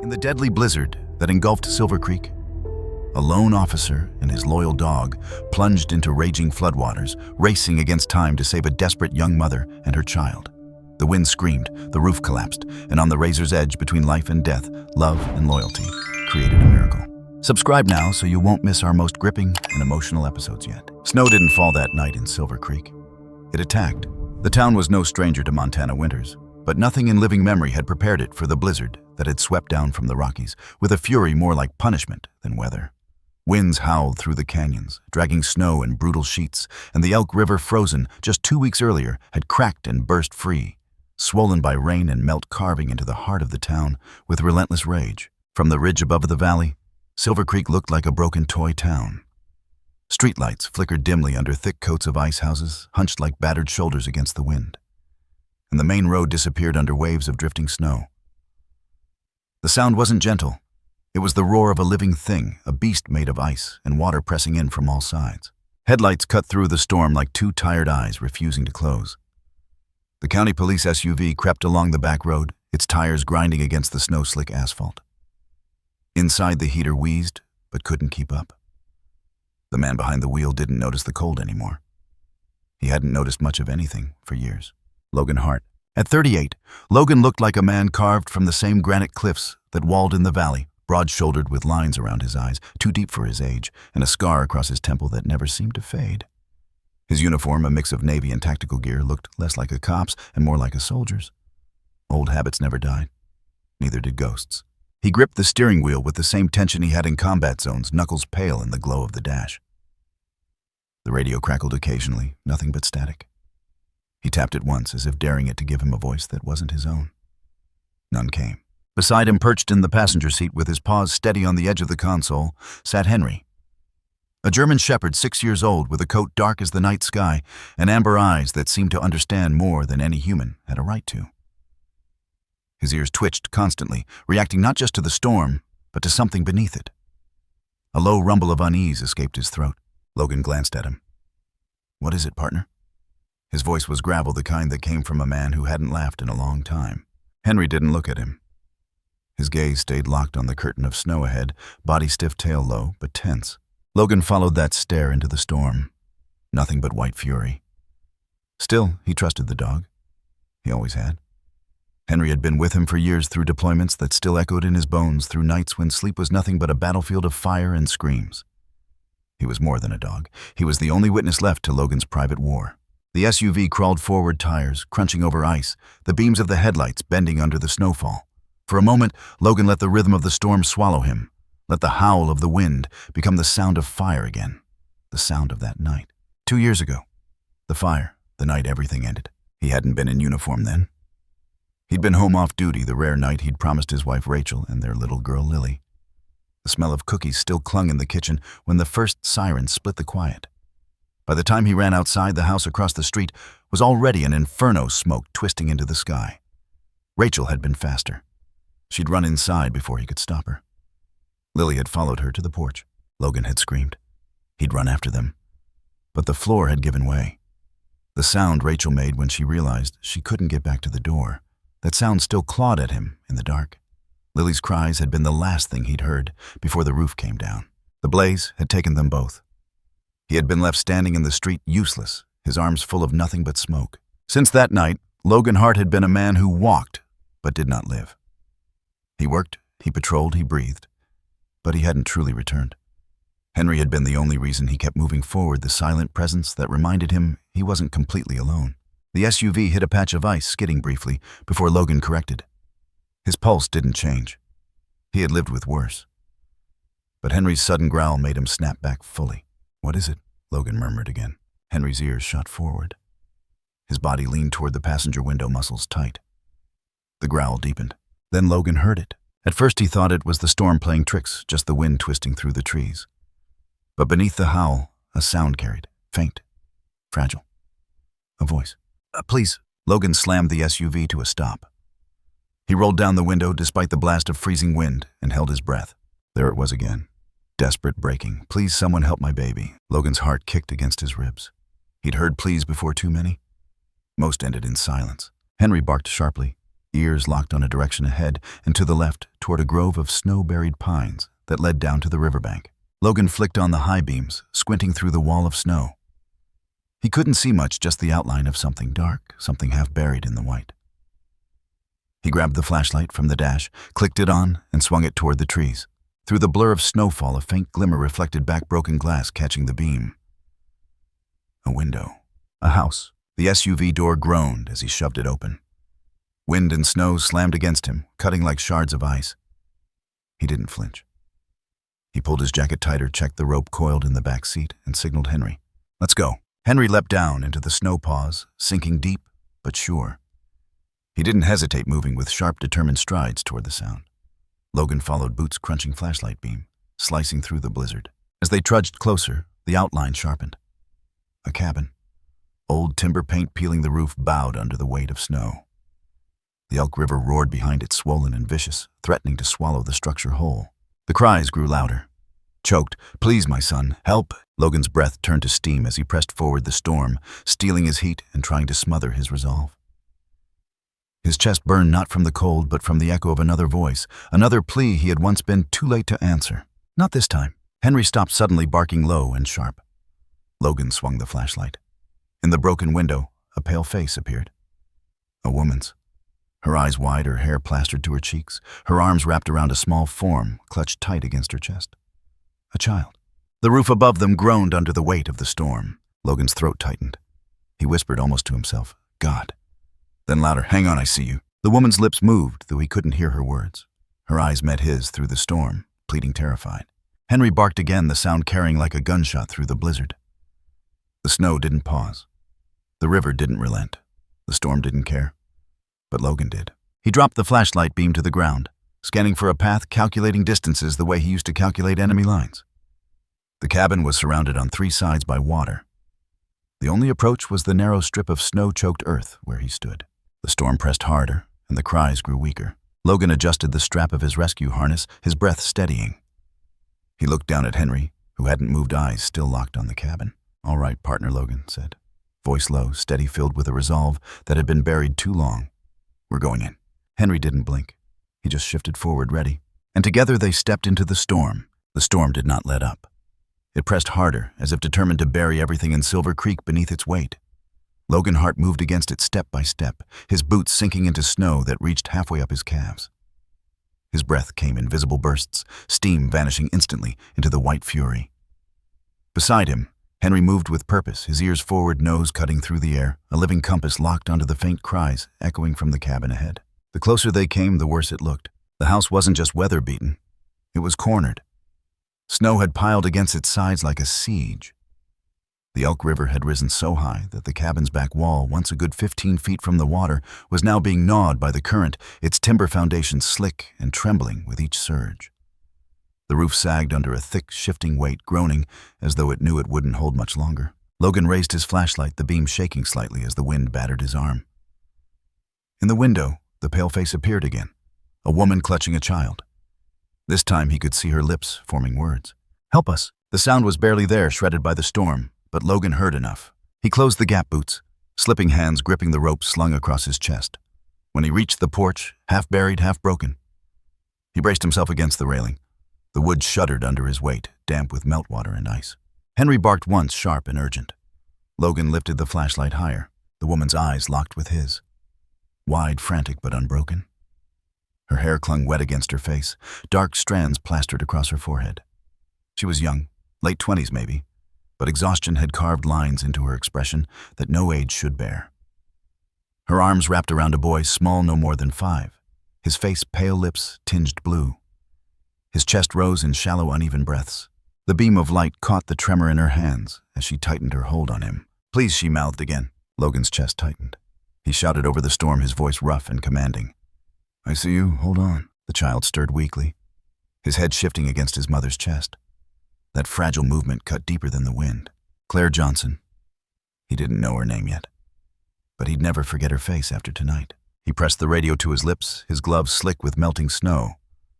In the deadly blizzard that engulfed Silver Creek, a lone officer and his loyal dog plunged into raging floodwaters, racing against time to save a desperate young mother and her child. The wind screamed, the roof collapsed, and on the razor's edge between life and death, love and loyalty created a miracle. Subscribe now so you won't miss our most gripping and emotional episodes yet. Snow didn't fall that night in Silver Creek. It attacked. The town was no stranger to Montana winters, but nothing in living memory had prepared it for the blizzard that had swept down from the Rockies, with a fury more like punishment than weather. Winds howled through the canyons, dragging snow in brutal sheets, and the Elk River, frozen just 2 weeks earlier, had cracked and burst free, swollen by rain and melt, carving into the heart of the town with relentless rage. From the ridge above the valley, Silver Creek looked like a broken toy town. Streetlights flickered dimly under thick coats of ice houses, hunched like battered shoulders against the wind, and the main road disappeared under waves of drifting snow. The sound wasn't gentle. It was the roar of a living thing, a beast made of ice and water pressing in from all sides. Headlights cut through the storm like two tired eyes refusing to close. The county police SUV crept along the back road, its tires grinding against the snow-slick asphalt. Inside, the heater wheezed, but couldn't keep up. The man behind the wheel didn't notice the cold anymore. He hadn't noticed much of anything for years. Logan Hart. At 38, Logan looked like a man carved from the same granite cliffs that walled in the valley, broad-shouldered with lines around his eyes, too deep for his age, and a scar across his temple that never seemed to fade. His uniform, a mix of Navy and tactical gear, looked less like a cop's and more like a soldier's. Old habits never died. Neither did ghosts. He gripped the steering wheel with the same tension he had in combat zones, knuckles pale in the glow of the dash. The radio crackled occasionally, nothing but static. He tapped it once, as if daring it to give him a voice that wasn't his own. None came. Beside him, perched in the passenger seat with his paws steady on the edge of the console, sat Henry. A German shepherd 6 years old with a coat dark as the night sky and amber eyes that seemed to understand more than any human had a right to. His ears twitched constantly, reacting not just to the storm, but to something beneath it. A low rumble of unease escaped his throat. Logan glanced at him. "What is it, partner?" His voice was gravel, the kind that came from a man who hadn't laughed in a long time. Henry didn't look at him. His gaze stayed locked on the curtain of snow ahead, body stiff, tail low, but tense. Logan followed that stare into the storm. Nothing but white fury. Still, he trusted the dog. He always had. Henry had been with him for years through deployments that still echoed in his bones, through nights when sleep was nothing but a battlefield of fire and screams. He was more than a dog. He was the only witness left to Logan's private war. The SUV crawled forward, tires crunching over ice, the beams of the headlights bending under the snowfall. For a moment, Logan let the rhythm of the storm swallow him, let the howl of the wind become the sound of fire again, the sound of that night. 2 years ago, the fire, the night everything ended. He hadn't been in uniform then. He'd been home off duty the rare night he'd promised his wife Rachel and their little girl Lily. The smell of cookies still clung in the kitchen when the first siren split the quiet. By the time he ran outside, the house across the street was already an inferno, smoke twisting into the sky. Rachel had been faster. She'd run inside before he could stop her. Lily had followed her to the porch. Logan had screamed. He'd run after them. But the floor had given way. The sound Rachel made when she realized she couldn't get back to the door, that sound still clawed at him in the dark. Lily's cries had been the last thing he'd heard before the roof came down. The blaze had taken them both. He had been left standing in the street, useless, his arms full of nothing but smoke. Since that night, Logan Hart had been a man who walked, but did not live. He worked, he patrolled, he breathed, but he hadn't truly returned. Henry had been the only reason he kept moving forward, the silent presence that reminded him he wasn't completely alone. The SUV hit a patch of ice, skidding briefly, before Logan corrected. His pulse didn't change. He had lived with worse. But Henry's sudden growl made him snap back fully. "What is it?" Logan murmured again. Henry's ears shot forward. His body leaned toward the passenger window, muscles tight. The growl deepened. Then Logan heard it. At first he thought it was the storm playing tricks, just the wind twisting through the trees. But beneath the howl, a sound carried, faint, fragile. A voice. Please." Logan slammed the SUV to a stop. He rolled down the window despite the blast of freezing wind and held his breath. There it was again. Desperate, breaking. "Please, someone help my baby." Logan's heart kicked against his ribs. He'd heard pleas before too many. Most ended in silence. Henry barked sharply. ears locked on a direction ahead and to the left toward a grove of snow-buried pines that led down to the riverbank. Logan flicked on the high beams, squinting through the wall of snow. He couldn't see much, just the outline of something dark, something half buried in the white. He grabbed the flashlight from the dash, clicked it on, and swung it toward the trees. Through the blur of snowfall, a faint glimmer reflected back broken glass, catching the beam. A window. A house. The SUV door groaned as he shoved it open. Wind and snow slammed against him, cutting like shards of ice. He didn't flinch. He pulled his jacket tighter, checked the rope coiled in the back seat, and signaled Henry. "Let's go." Henry leapt down into the snow paws, sinking deep but sure. He didn't hesitate, moving with sharp, determined strides toward the sound. Logan followed Boots' crunching flashlight beam, slicing through the blizzard. As they trudged closer, the outline sharpened. A cabin. Old timber paint peeling the roof bowed under the weight of snow. The Elk River roared behind it, swollen and vicious, threatening to swallow the structure whole. The cries grew louder. Choked. "Please, my son, help." Logan's breath turned to steam as he pressed forward the storm, stealing his heat and trying to smother his resolve. His chest burned not from the cold, but from the echo of another voice, another plea he had once been too late to answer. Not this time. Henry stopped suddenly, barking low and sharp. Logan swung the flashlight. In the broken window, a pale face appeared. A woman's. Her eyes wide, her hair plastered to her cheeks, her arms wrapped around a small form, clutched tight against her chest. A child. The roof above them groaned under the weight of the storm. Logan's throat tightened. He whispered almost to himself, "God." Then louder, "Hang on, I see you." The woman's lips moved, though he couldn't hear her words. Her eyes met his through the storm, pleading terrified. Henry barked again, the sound carrying like a gunshot through the blizzard. The snow didn't pause. The river didn't relent. The storm didn't care. But Logan did. He dropped the flashlight beam to the ground, scanning for a path, calculating distances the way he used to calculate enemy lines. The cabin was surrounded on 3 sides by water. The only approach was the narrow strip of snow-choked earth where he stood. The storm pressed harder, and the cries grew weaker. Logan adjusted the strap of his rescue harness, his breath steadying. He looked down at Henry, who hadn't moved, eyes still locked on the cabin. "All right, partner," Logan said, voice low, steady, filled with a resolve that had been buried too long. "We're going in." Henry didn't blink. He just shifted forward, ready. And together they stepped into the storm. The storm did not let up. It pressed harder, as if determined to bury everything in Silver Creek beneath its weight. Logan Hart moved against it step by step, his boots sinking into snow that reached halfway up his calves. His breath came in visible bursts, steam vanishing instantly into the white fury. Beside him, Henry moved with purpose, his ears forward, nose cutting through the air, a living compass locked onto the faint cries echoing from the cabin ahead. The closer they came, the worse it looked. The house wasn't just weather-beaten. It was cornered. Snow had piled against its sides like a siege. The Elk River had risen so high that the cabin's back wall, once a good 15 feet from the water, was now being gnawed by the current, its timber foundation slick and trembling with each surge. The roof sagged under a thick, shifting weight, groaning as though it knew it wouldn't hold much longer. Logan raised his flashlight, the beam shaking slightly as the wind battered his arm. In the window, the pale face appeared again, a woman clutching a child. This time he could see her lips forming words. "Help us." The sound was barely there, shredded by the storm, but Logan heard enough. He closed the gap boots, slipping hands gripping the rope slung across his chest. When he reached the porch, half buried, half broken, he braced himself against the railing. The wood shuddered under his weight, damp with meltwater and ice. Henry barked once, sharp and urgent. Logan lifted the flashlight higher, the woman's eyes locked with his. Wide, frantic, but unbroken. Her hair clung wet against her face, dark strands plastered across her forehead. She was young, late 20s maybe, but exhaustion had carved lines into her expression that no age should bear. Her arms wrapped around a boy small no more than 5, his face pale, lips tinged blue. His chest rose in shallow, uneven breaths. The beam of light caught the tremor in her hands as she tightened her hold on him. "Please," she mouthed again. Logan's chest tightened. He shouted over the storm, his voice rough and commanding. "I see you. Hold on." The child stirred weakly, his head shifting against his mother's chest. That fragile movement cut deeper than the wind. Claire Johnson. He didn't know her name yet, but he'd never forget her face after tonight. He pressed the radio to his lips, his gloves slick with melting snow.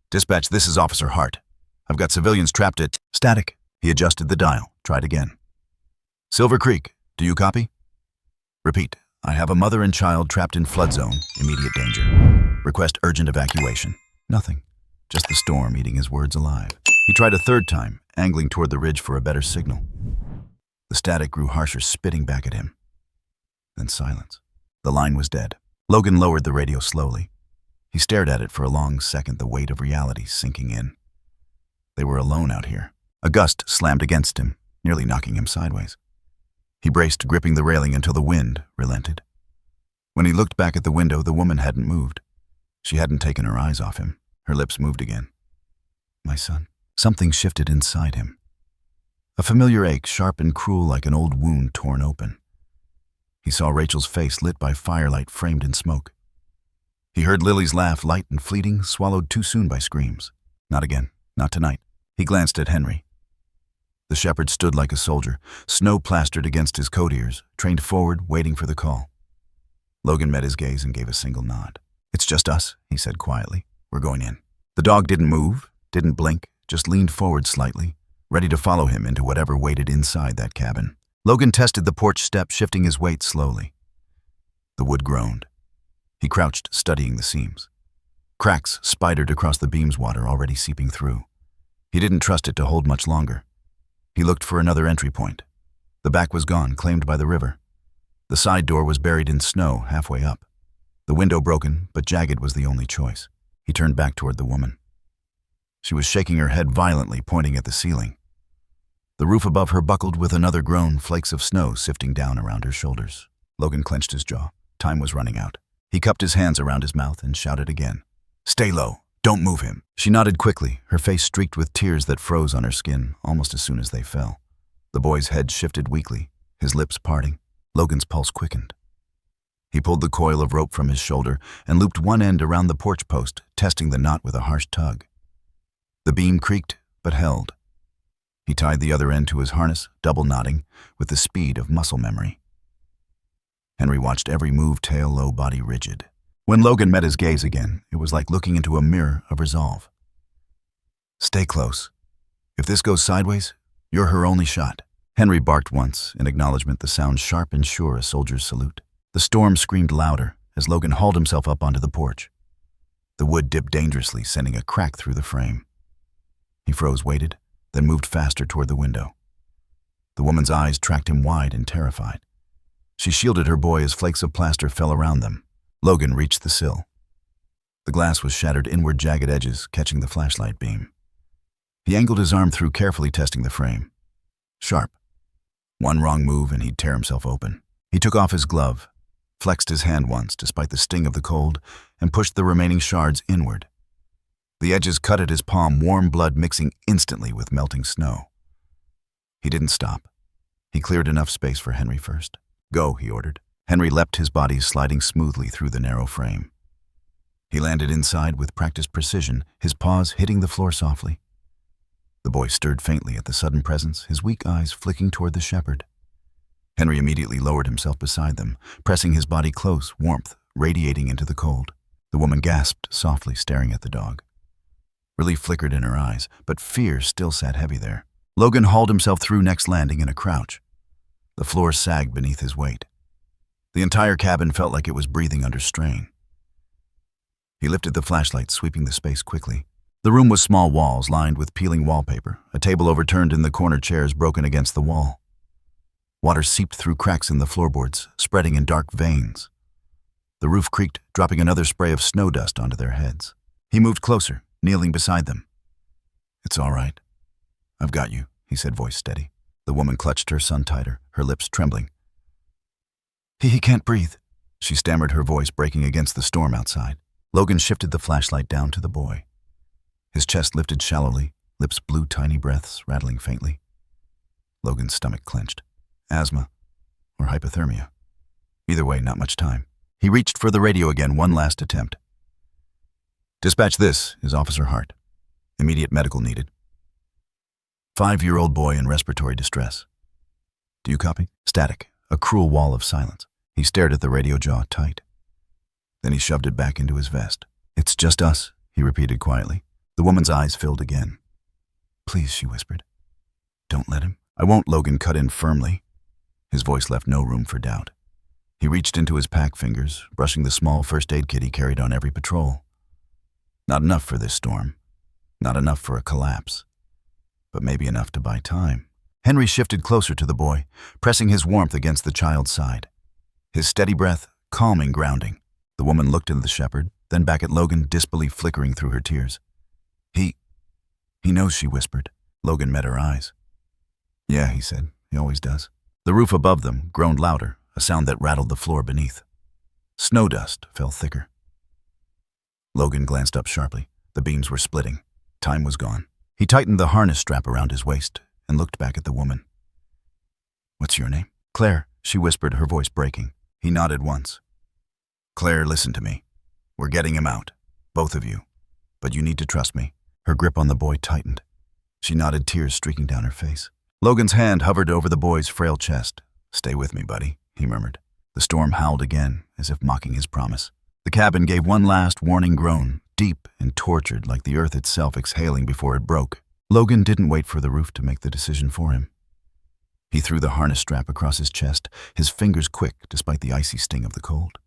"Dispatch, this is Officer Hart. I've got civilians trapped at..." Static. He adjusted the dial, tried again. "Silver Creek, do you copy?" "Repeat. I have a mother and child trapped in flood zone, immediate danger. Request urgent evacuation. Nothing. Just the storm eating his words alive. He tried a third time, angling toward the ridge for a better signal. The static grew harsher, spitting back at him. Then silence. The line was dead. Logan lowered the radio slowly. He stared at it for a long second, the weight of reality sinking in. They were alone out here. A gust slammed against him, nearly knocking him sideways. He braced, gripping the railing until the wind relented. When he looked back at the window, the woman hadn't moved. She hadn't taken her eyes off him. Her lips moved again. My son. Something shifted inside him. A familiar ache, sharp and cruel like an old wound torn open. He saw Rachel's face lit by firelight framed in smoke. He heard Lily's laugh, light and fleeting, swallowed too soon by screams. Not again. Not tonight. He glanced at Henry. The shepherd stood like a soldier, snow plastered against his coat ears, trained forward, waiting for the call. Logan met his gaze and gave a single nod. It's just us, he said quietly. We're going in. The dog didn't move, didn't blink, just leaned forward slightly, ready to follow him into whatever waited inside that cabin. Logan tested the porch step, shifting his weight slowly. The wood groaned. He crouched, studying the seams. Cracks spidered across the beam's water, already seeping through. He didn't trust it to hold much longer. He looked for another entry point. The back was gone, claimed by the river. The side door was buried in snow halfway up. The window broken, but jagged was the only choice. He turned back toward the woman. She was shaking her head violently, pointing at the ceiling. The roof above her buckled with another groan, flakes of snow sifting down around her shoulders. Logan clenched his jaw. Time was running out. He cupped his hands around his mouth and shouted again. Stay low. Don't move him. She nodded quickly, her face streaked with tears that froze on her skin almost as soon as they fell. The boy's head shifted weakly, his lips parting. Logan's pulse quickened. He pulled the coil of rope from his shoulder and looped one end around the porch post, testing the knot with a harsh tug. The beam creaked, but held. He tied the other end to his harness, double knotting, with the speed of muscle memory. Henry watched every move, tail low, body rigid. When Logan met his gaze again, it was like looking into a mirror of resolve. Stay close. If this goes sideways, you're her only shot. Henry barked once, in acknowledgement, the sound sharp and sure, a soldier's salute. The storm screamed louder as Logan hauled himself up onto the porch. The wood dipped dangerously, sending a crack through the frame. He froze, waited, then moved faster toward the window. The woman's eyes tracked him wide and terrified. She shielded her boy as flakes of plaster fell around them. Logan reached the sill. The glass was shattered inward, jagged edges catching the flashlight beam. He angled his arm through, carefully testing the frame. Sharp. One wrong move and he'd tear himself open. He took off his glove, flexed his hand once despite the sting of the cold, and pushed the remaining shards inward. The edges cut at his palm, warm blood mixing instantly with melting snow. He didn't stop. He cleared enough space for Henry first. Go, he ordered. Henry leapt, his body sliding smoothly through the narrow frame. He landed inside with practiced precision, his paws hitting the floor softly. The boy stirred faintly at the sudden presence, his weak eyes flicking toward the shepherd. Henry immediately lowered himself beside them, pressing his body close, warmth radiating into the cold. The woman gasped softly, staring at the dog. Relief flickered in her eyes, but fear still sat heavy there. Logan hauled himself through, next landing in a crouch. The floor sagged beneath his weight. The entire cabin felt like it was breathing under strain. He lifted the flashlight, sweeping the space quickly. The room was small walls lined with peeling wallpaper, a table overturned in the corner, chairs broken against the wall. Water seeped through cracks in the floorboards, spreading in dark veins. The roof creaked, dropping another spray of snow dust onto their heads. He moved closer, kneeling beside them. It's all right. I've got you, he said, voice steady. The woman clutched her son tighter, her lips trembling. He can't breathe, she stammered, her voice breaking against the storm outside. Logan shifted the flashlight down to the boy. His chest lifted shallowly, lips blew tiny breaths, rattling faintly. Logan's stomach clenched. Asthma or hypothermia. Either way, not much time. He reached for the radio again, one last attempt. Dispatch, this is Officer Hart. Immediate medical needed. 5-year-old boy in respiratory distress. Do you copy? Static, a cruel wall of silence. He stared at the radio, jaw tight. Then he shoved it back into his vest. It's just us, he repeated quietly. The woman's eyes filled again. Please, she whispered. Don't let him. I won't, Logan cut in firmly. His voice left no room for doubt. He reached into his pack fingers, brushing the small first aid kit he carried on every patrol. Not enough for this storm. Not enough for a collapse. But maybe enough to buy time. Henry shifted closer to the boy, pressing his warmth against the child's side. His steady breath, calming, grounding. The woman looked at the shepherd, then back at Logan, disbelief flickering through her tears. He knows, she whispered. Logan met her eyes. Yeah, he said. He always does. The roof above them groaned louder, a sound that rattled the floor beneath. Snow dust fell thicker. Logan glanced up sharply. The beams were splitting. Time was gone. He tightened the harness strap around his waist and looked back at the woman. What's your name? Claire, she whispered, her voice breaking. He nodded once. Claire, listen to me. We're getting him out. Both of you. But you need to trust me. Her grip on the boy tightened. She nodded, tears streaking down her face. Logan's hand hovered over the boy's frail chest. Stay with me, buddy, he murmured. The storm howled again, as if mocking his promise. The cabin gave one last warning groan, deep and tortured like the earth itself exhaling before it broke. Logan didn't wait for the roof to make the decision for him. He threw the harness strap across his chest, his fingers quick despite the icy sting of the cold.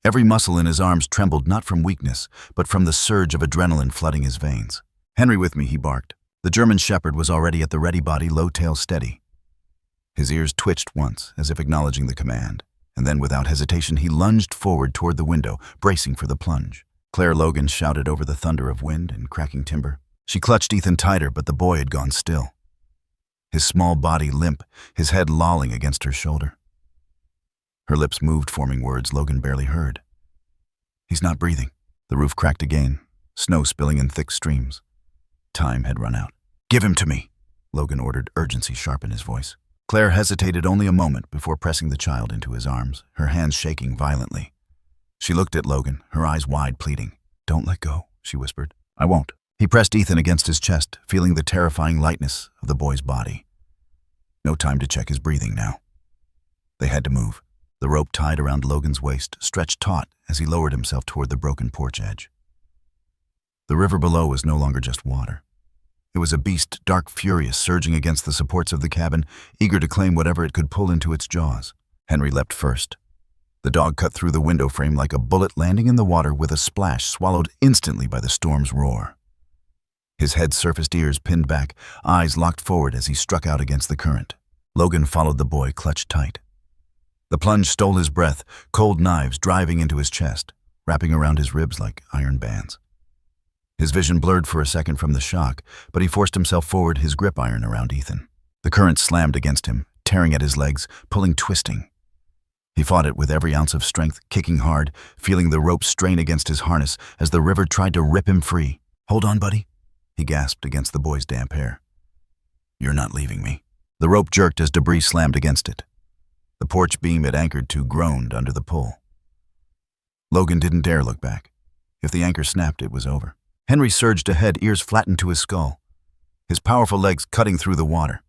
Every muscle in his arms trembled not from weakness, but from the surge of adrenaline flooding his veins. Henry, with me, he barked. The German shepherd was already at the ready, body low, tail steady. His ears twitched once, as if acknowledging the command, and then without hesitation he lunged forward toward the window, bracing for the plunge. Claire Logan shouted over the thunder of wind and cracking timber. She clutched Ethan tighter, but the boy had gone still. His small body limp, his head lolling against her shoulder. Her lips moved, forming words Logan barely heard. He's not breathing. The roof cracked again, snow spilling in thick streams. Time had run out. Give him to me, Logan ordered, urgency sharp in his voice. Claire hesitated only a moment before pressing the child into his arms, her hands shaking violently. She looked at Logan, her eyes wide, pleading. Don't let go, she whispered. I won't. He pressed Ethan against his chest, feeling the terrifying lightness of the boy's body. No time to check his breathing now. They had to move. The rope tied around Logan's waist stretched taut as he lowered himself toward the broken porch edge. The river below was no longer just water. It was a beast, dark, furious, surging against the supports of the cabin, eager to claim whatever it could pull into its jaws. Henry leapt first. The dog cut through the window frame like a bullet, landing in the water with a splash, swallowed instantly by the storm's roar. His head-surfaced ears pinned back, eyes locked forward as he struck out against the current. Logan followed the boy, clutched tight. The plunge stole his breath, cold knives driving into his chest, wrapping around his ribs like iron bands. His vision blurred for a second from the shock, but he forced himself forward, his grip iron around Ethan. The current slammed against him, tearing at his legs, pulling, twisting. He fought it with every ounce of strength, kicking hard, feeling the rope strain against his harness as the river tried to rip him free. Hold on, buddy, he gasped against the boy's damp hair. You're not leaving me. The rope jerked as debris slammed against it. The porch beam it anchored to groaned under the pull. Logan didn't dare look back. If the anchor snapped, it was over. Henry surged ahead, ears flattened to his skull, his powerful legs cutting through the water.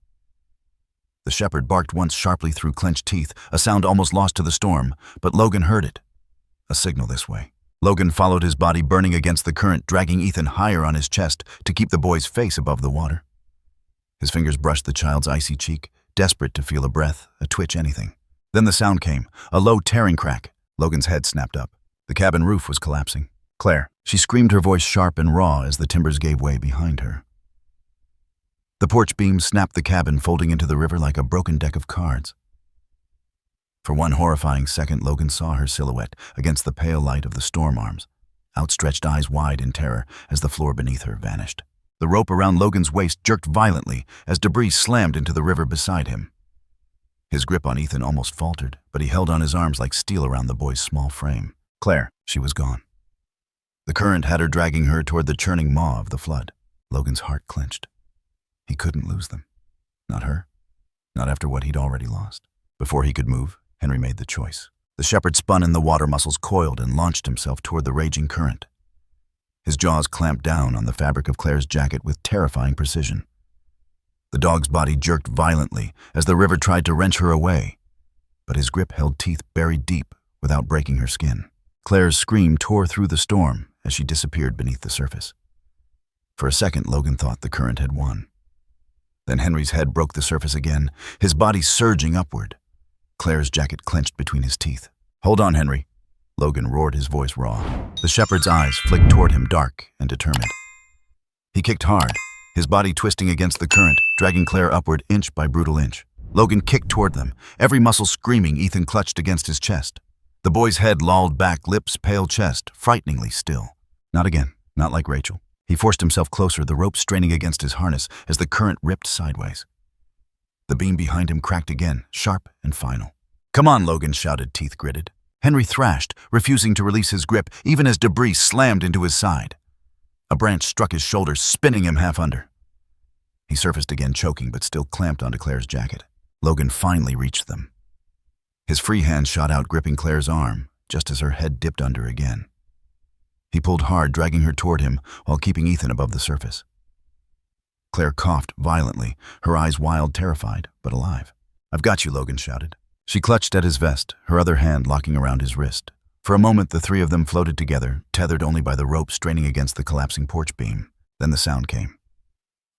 The shepherd barked once sharply through clenched teeth, a sound almost lost to the storm, but Logan heard it. A signal this way. Logan followed, his body burning against the current, dragging Ethan higher on his chest to keep the boy's face above the water. His fingers brushed the child's icy cheek, desperate to feel a breath, a twitch, anything. Then the sound came, a low tearing crack. Logan's head snapped up. The cabin roof was collapsing. Claire, she screamed, her voice sharp and raw as the timbers gave way behind her. The porch beam snapped the cabin, folding into the river like a broken deck of cards. For one horrifying second, Logan saw her silhouette against the pale light of the storm arms, outstretched eyes wide in terror as the floor beneath her vanished. The rope around Logan's waist jerked violently as debris slammed into the river beside him. His grip on Ethan almost faltered, but he held on his arms like steel around the boy's small frame. Claire, she was gone. The current had her dragging her toward the churning maw of the flood. Logan's heart clenched. He couldn't lose them. Not her. Not after what he'd already lost. Before he could move, Henry made the choice. The shepherd spun and the water muscles coiled and launched himself toward the raging current. His jaws clamped down on the fabric of Claire's jacket with terrifying precision. The dog's body jerked violently as the river tried to wrench her away, but his grip held teeth buried deep without breaking her skin. Claire's scream tore through the storm as she disappeared beneath the surface. For a second, Logan thought the current had won. Then Henry's head broke the surface again, his body surging upward. Claire's jacket clenched between his teeth. "Hold on, Henry." Logan roared, his voice raw. The shepherd's eyes flicked toward him, dark and determined. He kicked hard, his body twisting against the current, dragging Claire upward inch by brutal inch. Logan kicked toward them, every muscle screaming. Ethan clutched against his chest. The boy's head lolled back, lips pale, chest frighteningly still. Not again, not like Rachel. He forced himself closer, the rope straining against his harness as the current ripped sideways. The beam behind him cracked again, sharp and final. "Come on," Logan shouted, teeth gritted. Henry thrashed, refusing to release his grip, even as debris slammed into his side. A branch struck his shoulder, spinning him half under. He surfaced again, choking, but still clamped onto Claire's jacket. Logan finally reached them. His free hand shot out, gripping Claire's arm, just as her head dipped under again. He pulled hard, dragging her toward him, while keeping Ethan above the surface. Claire coughed violently, her eyes wild, terrified, but alive. "I've got you," Logan shouted. She clutched at his vest, her other hand locking around his wrist. For a moment, the three of them floated together, tethered only by the rope straining against the collapsing porch beam. Then the sound came.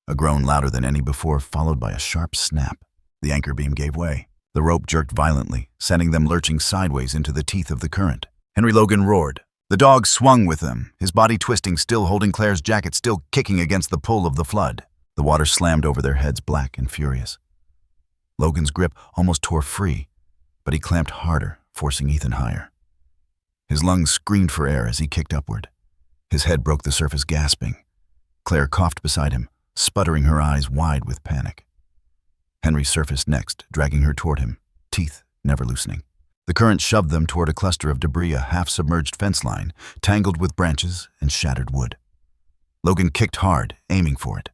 A groan louder than any before, followed by a sharp snap. The anchor beam gave way. The rope jerked violently, sending them lurching sideways into the teeth of the current. Henry Logan roared. The dog swung with them, his body twisting, still holding Claire's jacket, still kicking against the pull of the flood. The water slammed over their heads, black and furious. Logan's grip almost tore free, but he clamped harder, forcing Ethan higher. His lungs screamed for air as he kicked upward. His head broke the surface, gasping. Claire coughed beside him, sputtering, her eyes wide with panic. Henry surfaced next, dragging her toward him, teeth never loosening. The current shoved them toward a cluster of debris, a half-submerged fence line, tangled with branches and shattered wood. Logan kicked hard, aiming for it.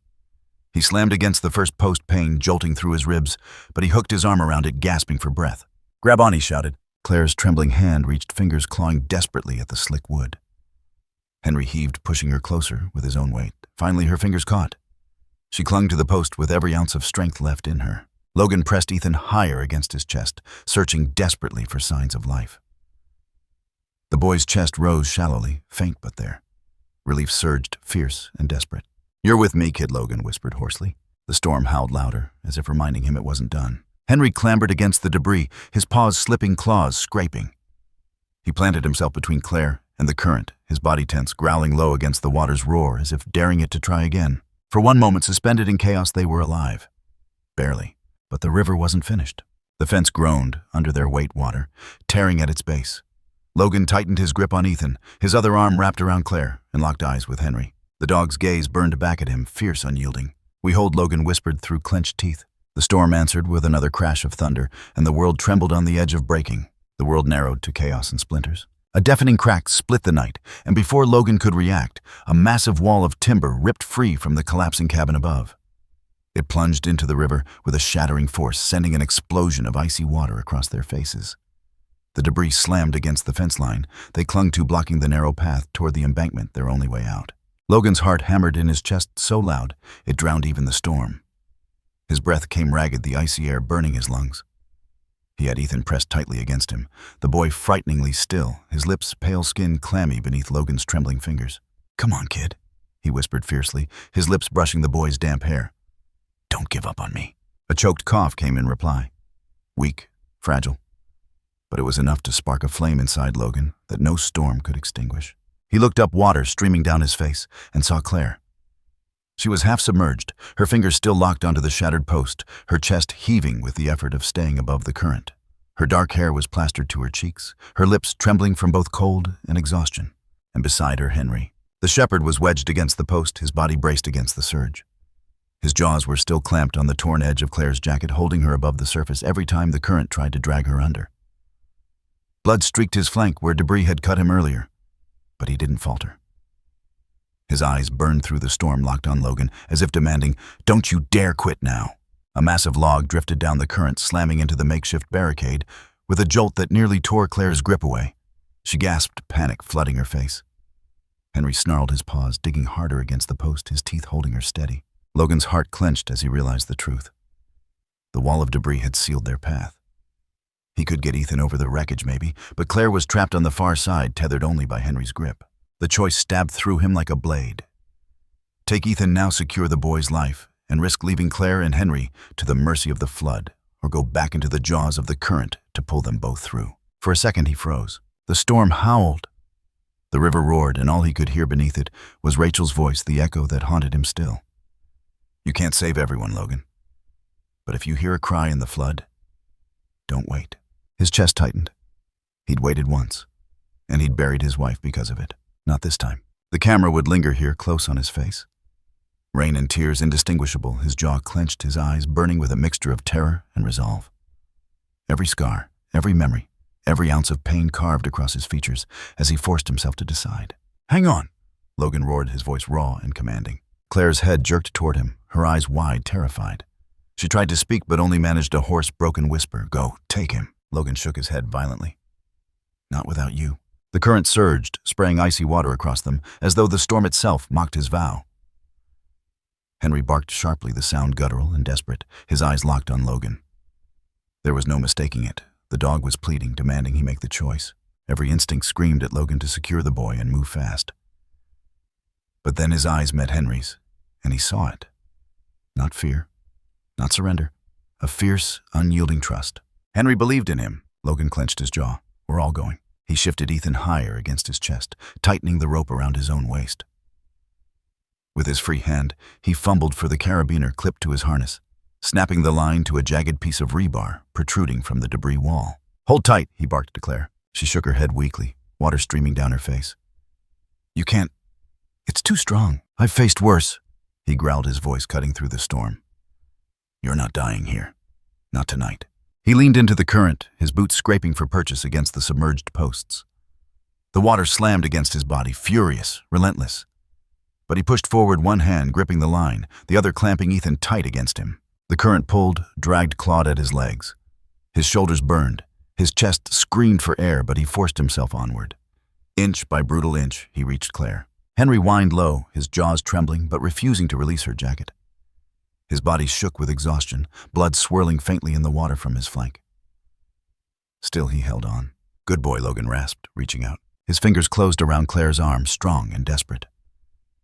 He slammed against the first post, pain jolting through his ribs, but he hooked his arm around it, gasping for breath. "Grab on," he shouted. Claire's trembling hand reached, fingers clawing desperately at the slick wood. Henry heaved, pushing her closer with his own weight. Finally, her fingers caught. She clung to the post with every ounce of strength left in her. Logan pressed Ethan higher against his chest, searching desperately for signs of life. The boy's chest rose shallowly, faint but there. Relief surged, fierce and desperate. "You're with me, kid," Logan whispered hoarsely. The storm howled louder, as if reminding him it wasn't done. Henry clambered against the debris, his paws slipping, claws scraping. He planted himself between Claire and the current, his body tense, growling low against the water's roar, as if daring it to try again. For one moment, suspended in chaos, they were alive. Barely. But the river wasn't finished. The fence groaned under their weight, water, tearing at its base. Logan tightened his grip on Ethan, his other arm wrapped around Claire, and locked eyes with Henry. The dog's gaze burned back at him, fierce, unyielding. "We hold," Logan whispered through clenched teeth. The storm answered with another crash of thunder, and the world trembled on the edge of breaking. The world narrowed to chaos and splinters. A deafening crack split the night, and before Logan could react, a massive wall of timber ripped free from the collapsing cabin above. It plunged into the river with a shattering force, sending an explosion of icy water across their faces. The debris slammed against the fence line they clung to, blocking the narrow path toward the embankment, their only way out. Logan's heart hammered in his chest so loud it drowned even the storm. His breath came ragged, the icy air burning his lungs. He had Ethan pressed tightly against him, the boy frighteningly still, his lips, pale skin, clammy beneath Logan's trembling fingers. "Come on, kid," he whispered fiercely, his lips brushing the boy's damp hair. "Don't give up on me." A choked cough came in reply. Weak, fragile. But it was enough to spark a flame inside Logan that no storm could extinguish. He looked up, water streaming down his face, and saw Claire. She was half submerged, her fingers still locked onto the shattered post, her chest heaving with the effort of staying above the current. Her dark hair was plastered to her cheeks, her lips trembling from both cold and exhaustion. And beside her, Henry. The shepherd was wedged against the post, his body braced against the surge. His jaws were still clamped on the torn edge of Claire's jacket, holding her above the surface every time the current tried to drag her under. Blood streaked his flank where debris had cut him earlier, but he didn't falter. His eyes burned through the storm, locked on Logan, as if demanding, "Don't you dare quit now." A massive log drifted down the current, slamming into the makeshift barricade with a jolt that nearly tore Claire's grip away. She gasped, panic flooding her face. Henry snarled his paws, digging harder against the post, his teeth holding her steady. Logan's heart clenched as he realized the truth. The wall of debris had sealed their path. He could get Ethan over the wreckage, maybe, but Claire was trapped on the far side, tethered only by Henry's grip. The choice stabbed through him like a blade. Take Ethan now, secure the boy's life, and risk leaving Claire and Henry to the mercy of the flood, or go back into the jaws of the current to pull them both through. For a second he froze. The storm howled. The river roared, and all he could hear beneath it was Rachel's voice, the echo that haunted him still. "You can't save everyone, Logan. But if you hear a cry in the flood, don't wait." His chest tightened. He'd waited once, and he'd buried his wife because of it. Not this time. The camera would linger here, close on his face. Rain and tears indistinguishable, his jaw clenched, his eyes burning with a mixture of terror and resolve. Every scar, every memory, every ounce of pain carved across his features as he forced himself to decide. "Hang on!" Logan roared, his voice raw and commanding. Claire's head jerked toward him, her eyes wide, terrified. She tried to speak but only managed a hoarse, broken whisper. "Go, take him." Logan shook his head violently. "Not without you." The current surged, spraying icy water across them, as though the storm itself mocked his vow. Henry barked sharply, the sound guttural and desperate, his eyes locked on Logan. There was no mistaking it. The dog was pleading, demanding he make the choice. Every instinct screamed at Logan to secure the boy and move fast. But then his eyes met Henry's, and he saw it. Not fear, not surrender, a fierce, unyielding trust. Henry believed in him. Logan clenched his jaw. "We're all going." He shifted Ethan higher against his chest, tightening the rope around his own waist. With his free hand, he fumbled for the carabiner clipped to his harness, snapping the line to a jagged piece of rebar protruding from the debris wall. "Hold tight," he barked to Claire. She shook her head weakly, water streaming down her face. "You can't. It's too strong. I've faced worse," he growled, his voice cutting through the storm. "You're not dying here. Not tonight." He leaned into the current, his boots scraping for purchase against the submerged posts. The water slammed against his body, furious, relentless. But he pushed forward, one hand gripping the line, the other clamping Ethan tight against him. The current pulled, dragged, clawed at his legs. His shoulders burned. His chest screamed for air, but he forced himself onward. Inch by brutal inch, he reached Claire. Henry whined low, his jaws trembling, but refusing to release her jacket. His body shook with exhaustion, blood swirling faintly in the water from his flank. Still he held on. "Good boy," Logan rasped, reaching out. His fingers closed around Claire's arm, strong and desperate.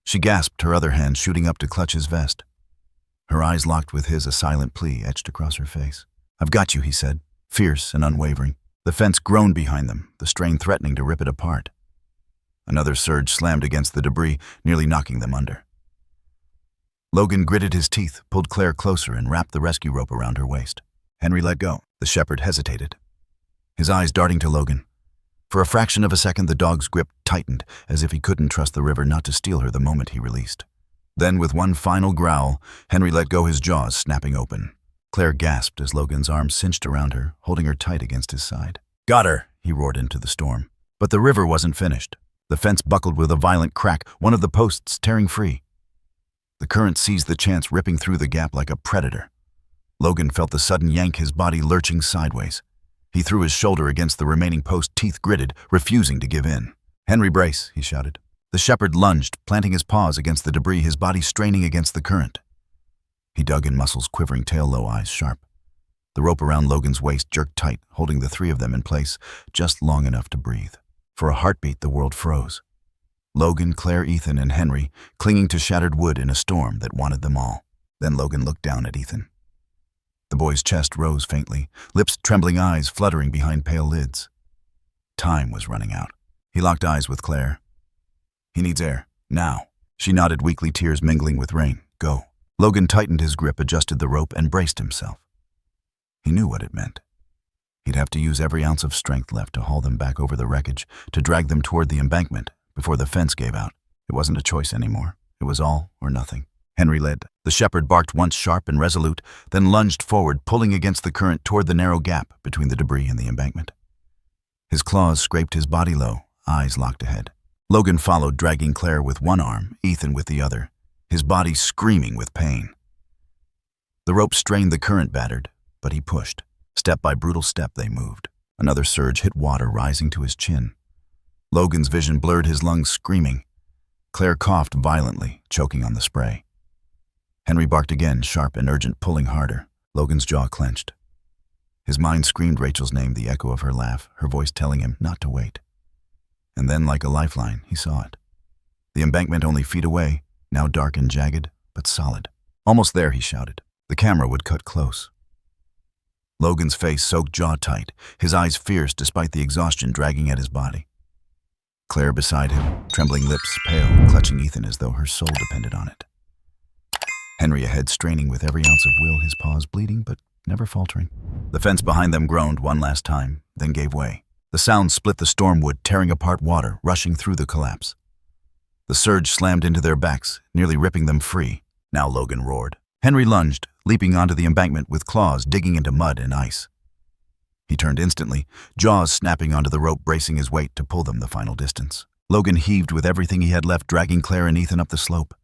She gasped, her other hand shooting up to clutch his vest. Her eyes locked with his, a silent plea etched across her face. "I've got you," he said, fierce and unwavering. The fence groaned behind them, the strain threatening to rip it apart. Another surge slammed against the debris, nearly knocking them under. Logan gritted his teeth, pulled Claire closer, and wrapped the rescue rope around her waist. Henry let go. The shepherd hesitated, his eyes darting to Logan. For a fraction of a second, the dog's grip tightened, as if he couldn't trust the river not to steal her the moment he released. Then, with one final growl, Henry let go, his jaws snapping open. Claire gasped as Logan's arms cinched around her, holding her tight against his side. "Got her!" he roared into the storm. But the river wasn't finished. The fence buckled with a violent crack, one of the posts tearing free. The current seized the chance, ripping through the gap like a predator. Logan felt the sudden yank, his body lurching sideways. He threw his shoulder against the remaining post, teeth gritted, refusing to give in. "Henry, brace," he shouted. The shepherd lunged, planting his paws against the debris, his body straining against the current. He dug in, muscles quivering, tail low, eyes sharp. The rope around Logan's waist jerked tight, holding the three of them in place, just long enough to breathe. For a heartbeat, the world froze. Logan, Claire, Ethan, and Henry, clinging to shattered wood in a storm that wanted them all. Then Logan looked down at Ethan. The boy's chest rose faintly, lips trembling, eyes fluttering behind pale lids. Time was running out. He locked eyes with Claire. "He needs air. Now." She nodded weakly, tears mingling with rain. "Go." Logan tightened his grip, adjusted the rope, and braced himself. He knew what it meant. He'd have to use every ounce of strength left to haul them back over the wreckage, to drag them toward the embankment before the fence gave out. It wasn't a choice anymore. It was all or nothing. Henry led. The shepherd barked once, sharp and resolute, then lunged forward, pulling against the current toward the narrow gap between the debris and the embankment. His claws scraped his body low, eyes locked ahead. Logan followed, dragging Claire with one arm, Ethan with the other, his body screaming with pain. The rope strained, the current battered, but he pushed. Step by brutal step they moved. Another surge hit water, rising to his chin. Logan's vision blurred, his lungs screaming. Claire coughed violently, choking on the spray. Henry barked again, sharp and urgent, pulling harder. Logan's jaw clenched. His mind screamed Rachel's name, the echo of her laugh, her voice telling him not to wait. And then, like a lifeline, he saw it. The embankment only feet away, now dark and jagged, but solid. "Almost there," he shouted. The camera would cut close. Logan's face soaked jaw tight, his eyes fierce despite the exhaustion dragging at his body. Claire beside him, trembling lips pale, clutching Ethan as though her soul depended on it. Henry ahead, straining with every ounce of will, his paws bleeding but never faltering. The fence behind them groaned one last time, then gave way. The sound split the stormwood, tearing apart water, rushing through the collapse. The surge slammed into their backs, nearly ripping them free. Now Logan roared. Henry lunged, leaping onto the embankment with claws digging into mud and ice. He turned instantly, jaws snapping onto the rope, bracing his weight to pull them the final distance. Logan heaved with everything he had left, dragging Claire and Ethan up the slope.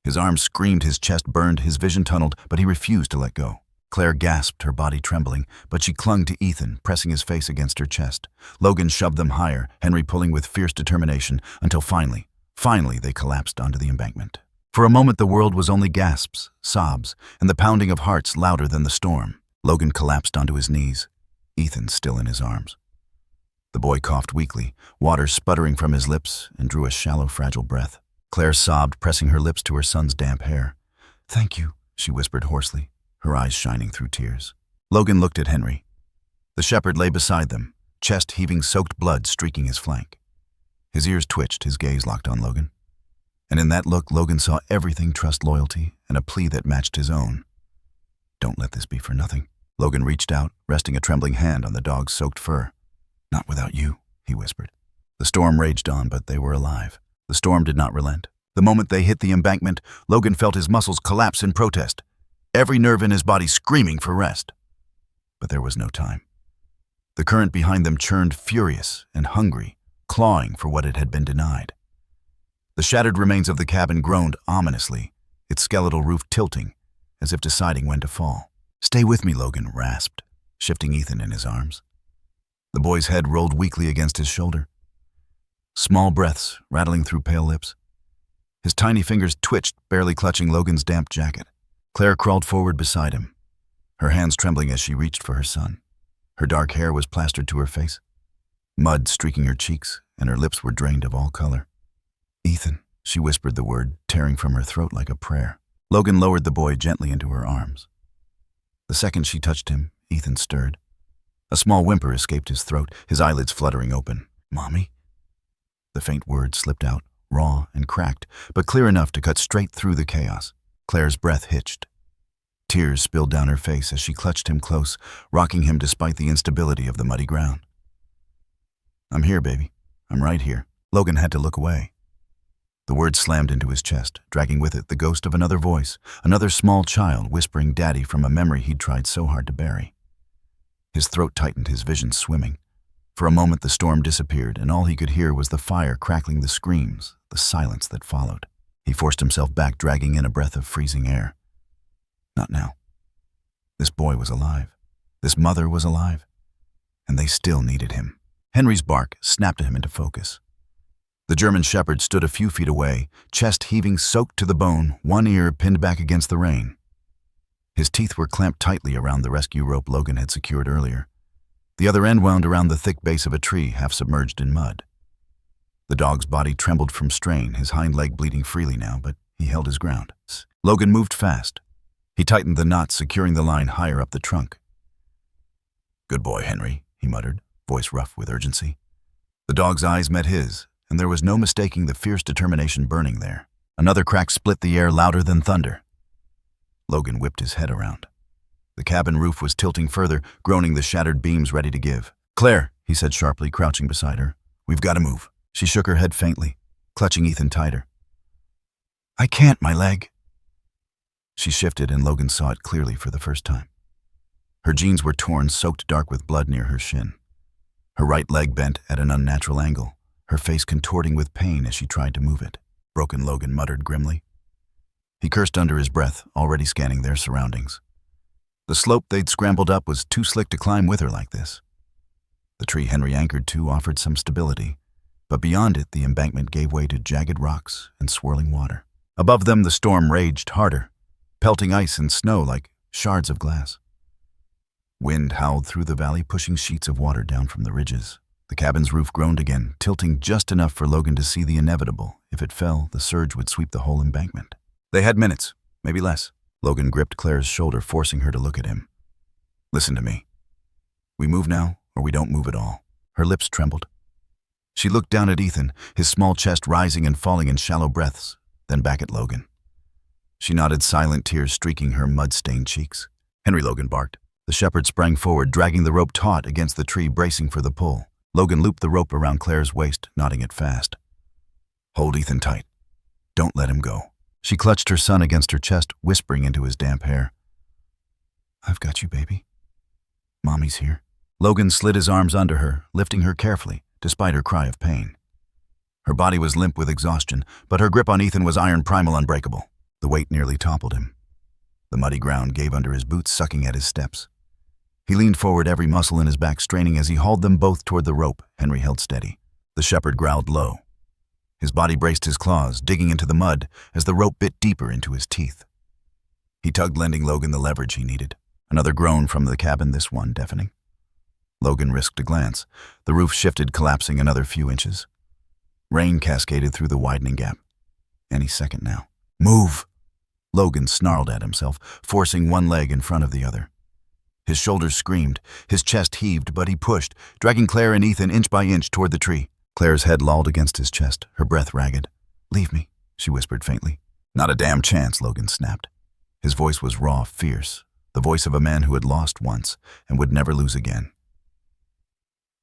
His arms screamed, his chest burned, his vision tunneled, but he refused to let go. Claire gasped, her body trembling, but she clung to Ethan, pressing his face against her chest. Logan shoved them higher, Henry pulling with fierce determination, until finally they collapsed onto the embankment. For a moment the world was only gasps, sobs, and the pounding of hearts louder than the storm. Logan collapsed onto his knees, Ethan still in his arms. The boy coughed weakly, water sputtering from his lips, and drew a shallow, fragile breath. Claire sobbed, pressing her lips to her son's damp hair. "Thank you," she whispered hoarsely, her eyes shining through tears. Logan looked at Henry. The shepherd lay beside them, chest heaving, soaked blood streaking his flank. His ears twitched, his gaze locked on Logan. And in that look, Logan saw everything: trust, loyalty, and a plea that matched his own. "Don't let this be for nothing." Logan reached out, resting a trembling hand on the dog's soaked fur. "Not without you," he whispered. The storm raged on, but they were alive. The storm did not relent. The moment they hit the embankment, Logan felt his muscles collapse in protest, every nerve in his body screaming for rest. But there was no time. The current behind them churned, furious and hungry, clawing for what it had been denied. The shattered remains of the cabin groaned ominously, its skeletal roof tilting, as if deciding when to fall. "Stay with me," Logan rasped, shifting Ethan in his arms. The boy's head rolled weakly against his shoulder. Small breaths rattling through pale lips. His tiny fingers twitched, barely clutching Logan's damp jacket. Claire crawled forward beside him, her hands trembling as she reached for her son. Her dark hair was plastered to her face, mud streaking her cheeks, and her lips were drained of all color. "Ethan," she whispered the word, tearing from her throat like a prayer. Logan lowered the boy gently into her arms. The second she touched him, Ethan stirred. A small whimper escaped his throat, his eyelids fluttering open. "Mommy?" The faint word slipped out, raw and cracked, but clear enough to cut straight through the chaos. Claire's breath hitched. Tears spilled down her face as she clutched him close, rocking him despite the instability of the muddy ground. "I'm here, baby. I'm right here." Logan had to look away. The word slammed into his chest, dragging with it the ghost of another voice, another small child whispering daddy from a memory he'd tried so hard to bury. His throat tightened, his vision swimming. For a moment the storm disappeared, and all he could hear was the fire crackling, the screams, the silence that followed. He forced himself back, dragging in a breath of freezing air. Not now. This boy was alive. This mother was alive. And they still needed him. Henry's bark snapped him into focus. The German shepherd stood a few feet away, chest heaving, soaked to the bone, one ear pinned back against the rein. His teeth were clamped tightly around the rescue rope Logan had secured earlier. The other end wound around the thick base of a tree, half submerged in mud. The dog's body trembled from strain, his hind leg bleeding freely now, but he held his ground. Logan moved fast. He tightened the knots, securing the line higher up the trunk. "Good boy, Henry," he muttered, voice rough with urgency. The dog's eyes met his, and there was no mistaking the fierce determination burning there. Another crack split the air louder than thunder. Logan whipped his head around. The cabin roof was tilting further, groaning, the shattered beams ready to give. "Claire," he said sharply, crouching beside her. "We've got to move." She shook her head faintly, clutching Ethan tighter. "I can't, my leg." She shifted, and Logan saw it clearly for the first time. Her jeans were torn, soaked dark with blood near her shin. Her right leg bent at an unnatural angle, her face contorting with pain as she tried to move it. "Broken," Logan muttered grimly. He cursed under his breath, already scanning their surroundings. The slope they'd scrambled up was too slick to climb with her like this. The tree Henry anchored to offered some stability, but beyond it the embankment gave way to jagged rocks and swirling water. Above them the storm raged harder, pelting ice and snow like shards of glass. Wind howled through the valley, pushing sheets of water down from the ridges. The cabin's roof groaned again, tilting just enough for Logan to see the inevitable. If it fell, the surge would sweep the whole embankment. They had minutes, maybe less. Logan gripped Claire's shoulder, forcing her to look at him. Listen to me. We move now, or we don't move at all." Her lips trembled. She looked down at Ethan, his small chest rising and falling in shallow breaths, then back at Logan. She nodded, silent tears streaking her mud-stained cheeks. "Henry," Logan barked. The shepherd sprang forward, dragging the rope taut against the tree, bracing for the pull. Logan looped the rope around Claire's waist, knotting it fast. "Hold Ethan tight. Don't let him go." She clutched her son against her chest, whispering into his damp hair. "I've got you, baby. Mommy's here." Logan slid his arms under her, lifting her carefully, despite her cry of pain. Her body was limp with exhaustion, but her grip on Ethan was iron primal, unbreakable. The weight nearly toppled him. The muddy ground gave under his boots, sucking at his steps. He leaned forward, every muscle in his back straining as he hauled them both toward the rope. Henry held steady. The shepherd growled low. His body braced his claws, digging into the mud as the rope bit deeper into his teeth. He tugged, lending Logan the leverage he needed. Another groan from the cabin, this one deafening. Logan risked a glance. The roof shifted, collapsing another few inches. Rain cascaded through the widening gap. Any second now. "Move!" Logan snarled at himself, forcing one leg in front of the other. His shoulders screamed, his chest heaved, but he pushed, dragging Claire and Ethan inch by inch toward the tree. Claire's head lolled against his chest, her breath ragged. "Leave me," she whispered faintly. "Not a damn chance," Logan snapped. His voice was raw, fierce, the voice of a man who had lost once and would never lose again.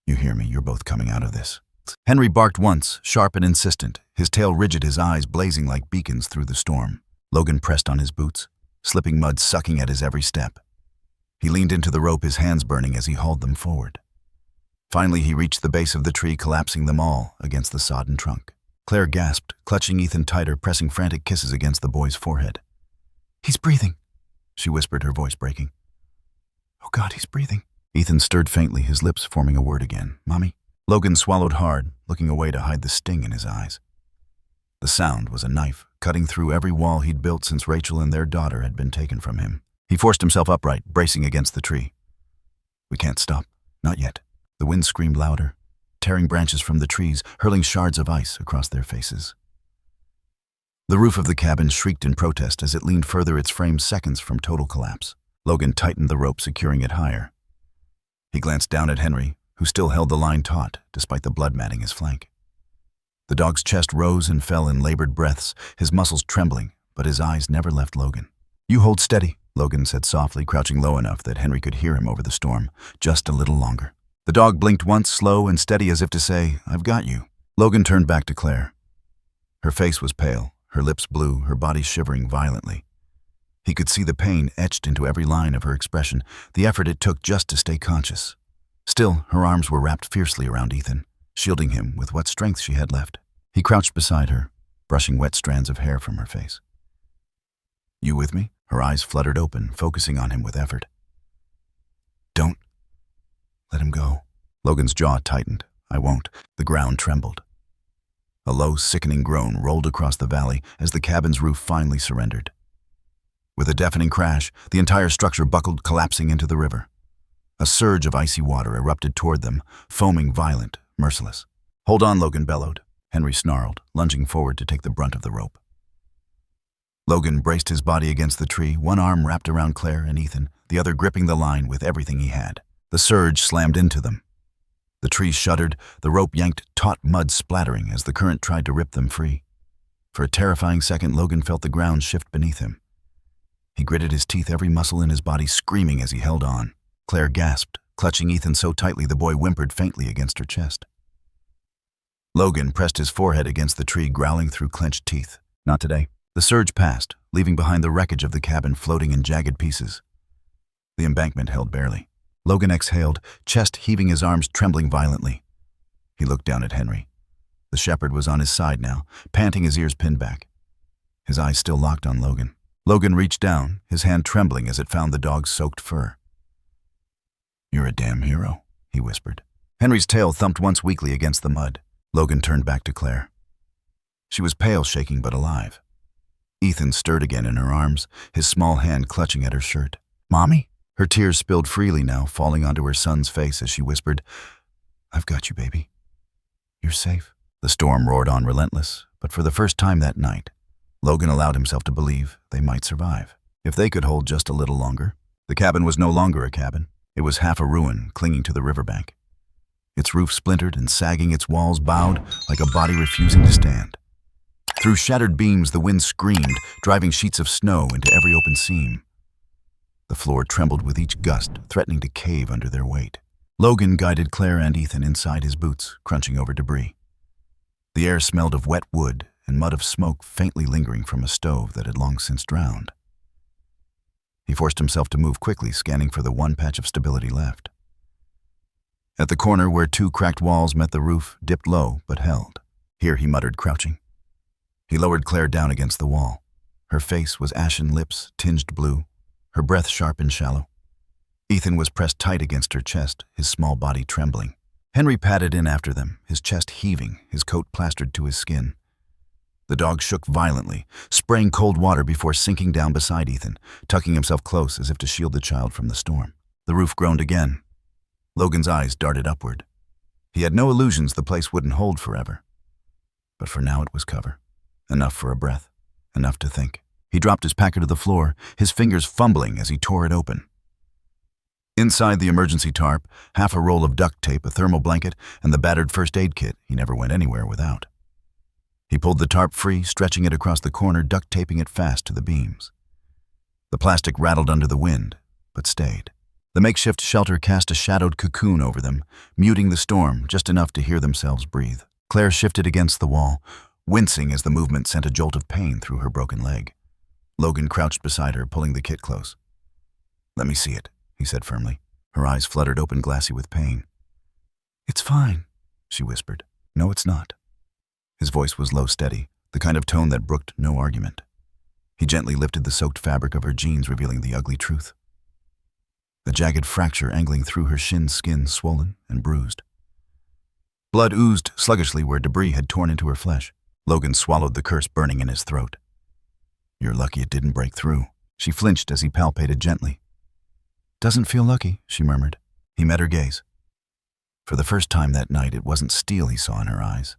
"You hear me, you're both coming out of this." Henry barked once, sharp and insistent, his tail rigid, his eyes blazing like beacons through the storm. Logan pressed on his boots, slipping mud sucking at his every step. He leaned into the rope, his hands burning as he hauled them forward. Finally, he reached the base of the tree, collapsing them all against the sodden trunk. Claire gasped, clutching Ethan tighter, pressing frantic kisses against the boy's forehead. "He's breathing," she whispered, her voice breaking. "Oh God, he's breathing." Ethan stirred faintly, his lips forming a word again. "Mommy?" Logan swallowed hard, looking away to hide the sting in his eyes. The sound was a knife, cutting through every wall he'd built since Rachel and their daughter had been taken from him. He forced himself upright, bracing against the tree. "We can't stop. Not yet." The wind screamed louder, tearing branches from the trees, hurling shards of ice across their faces. The roof of the cabin shrieked in protest as it leaned further, its frame seconds from total collapse. Logan tightened the rope, securing it higher. He glanced down at Henry, who still held the line taut, despite the blood matting his flank. The dog's chest rose and fell in labored breaths, his muscles trembling, but his eyes never left Logan. "You hold steady," Logan said softly, crouching low enough that Henry could hear him over the storm. "Just a little longer." The dog blinked once, slow and steady, as if to say, "I've got you." Logan turned back to Claire. Her face was pale, her lips blue, her body shivering violently. He could see the pain etched into every line of her expression, the effort it took just to stay conscious. Still, her arms were wrapped fiercely around Ethan, shielding him with what strength she had left. He crouched beside her, brushing wet strands of hair from her face. "You with me?" Her eyes fluttered open, focusing on him with effort. "Don't let him go." Logan's jaw tightened. "I won't." The ground trembled. A low, sickening groan rolled across the valley as the cabin's roof finally surrendered. With a deafening crash, the entire structure buckled, collapsing into the river. A surge of icy water erupted toward them, foaming, violent, merciless. "Hold on," Logan bellowed. Henry snarled, lunging forward to take the brunt of the rope. Logan braced his body against the tree, one arm wrapped around Claire and Ethan, the other gripping the line with everything he had. The surge slammed into them. The tree shuddered, the rope yanked, taut mud splattering as the current tried to rip them free. For a terrifying second, Logan felt the ground shift beneath him. He gritted his teeth, every muscle in his body screaming as he held on. Claire gasped, clutching Ethan so tightly the boy whimpered faintly against her chest. Logan pressed his forehead against the tree, growling through clenched teeth. "Not today." The surge passed, leaving behind the wreckage of the cabin floating in jagged pieces. The embankment held barely. Logan exhaled, chest heaving, his arms trembling violently. He looked down at Henry. The shepherd was on his side now, panting, his ears pinned back. His eyes still locked on Logan. Logan reached down, his hand trembling as it found the dog's soaked fur. "You're a damn hero," he whispered. Henry's tail thumped once weakly against the mud. Logan turned back to Claire. She was pale, shaking, but alive. Ethan stirred again in her arms, his small hand clutching at her shirt. "Mommy?" Her tears spilled freely now, falling onto her son's face as she whispered, "I've got you, baby. You're safe." The storm roared on, relentless, but for the first time that night, Logan allowed himself to believe they might survive. If they could hold just a little longer. The cabin was no longer a cabin. It was half a ruin clinging to the riverbank. Its roof splintered and sagging, its walls bowed like a body refusing to stand. Through shattered beams, the wind screamed, driving sheets of snow into every open seam. The floor trembled with each gust, threatening to cave under their weight. Logan guided Claire and Ethan inside his boots, crunching over debris. The air smelled of wet wood and mud of smoke faintly lingering from a stove that had long since drowned. He forced himself to move quickly, scanning for the one patch of stability left. At the corner where two cracked walls met the roof, dipped low but held. Here he muttered, crouching. He lowered Claire down against the wall. Her face was ashen, lips tinged blue, her breath sharp and shallow. Ethan was pressed tight against her chest, his small body trembling. Henry padded in after them, his chest heaving, his coat plastered to his skin. The dog shook violently, spraying cold water before sinking down beside Ethan, tucking himself close as if to shield the child from the storm. The roof groaned again. Logan's eyes darted upward. He had no illusions the place wouldn't hold forever. But for now it was cover. Enough for a breath. Enough to think. He dropped his packer to the floor, his fingers fumbling as he tore it open. Inside the emergency tarp, half a roll of duct tape, a thermal blanket, and the battered first aid kit he never went anywhere without. He pulled the tarp free, stretching it across the corner, duct taping it fast to the beams. The plastic rattled under the wind, but stayed. The makeshift shelter cast a shadowed cocoon over them, muting the storm just enough to hear themselves breathe. Claire shifted against the wall, wincing as the movement sent a jolt of pain through her broken leg. Logan crouched beside her, pulling the kit close. "Let me see it," he said firmly. Her eyes fluttered open, glassy with pain. "It's fine," she whispered. "No, it's not." His voice was low, steady, the kind of tone that brooked no argument. He gently lifted the soaked fabric of her jeans, revealing the ugly truth. A jagged fracture angling through her shin skin, swollen and bruised. Blood oozed sluggishly where debris had torn into her flesh. Logan swallowed the curse burning in his throat. "You're lucky it didn't break through." She flinched as he palpated gently. "Doesn't feel lucky," she murmured. He met her gaze. For the first time that night, it wasn't steel he saw in her eyes.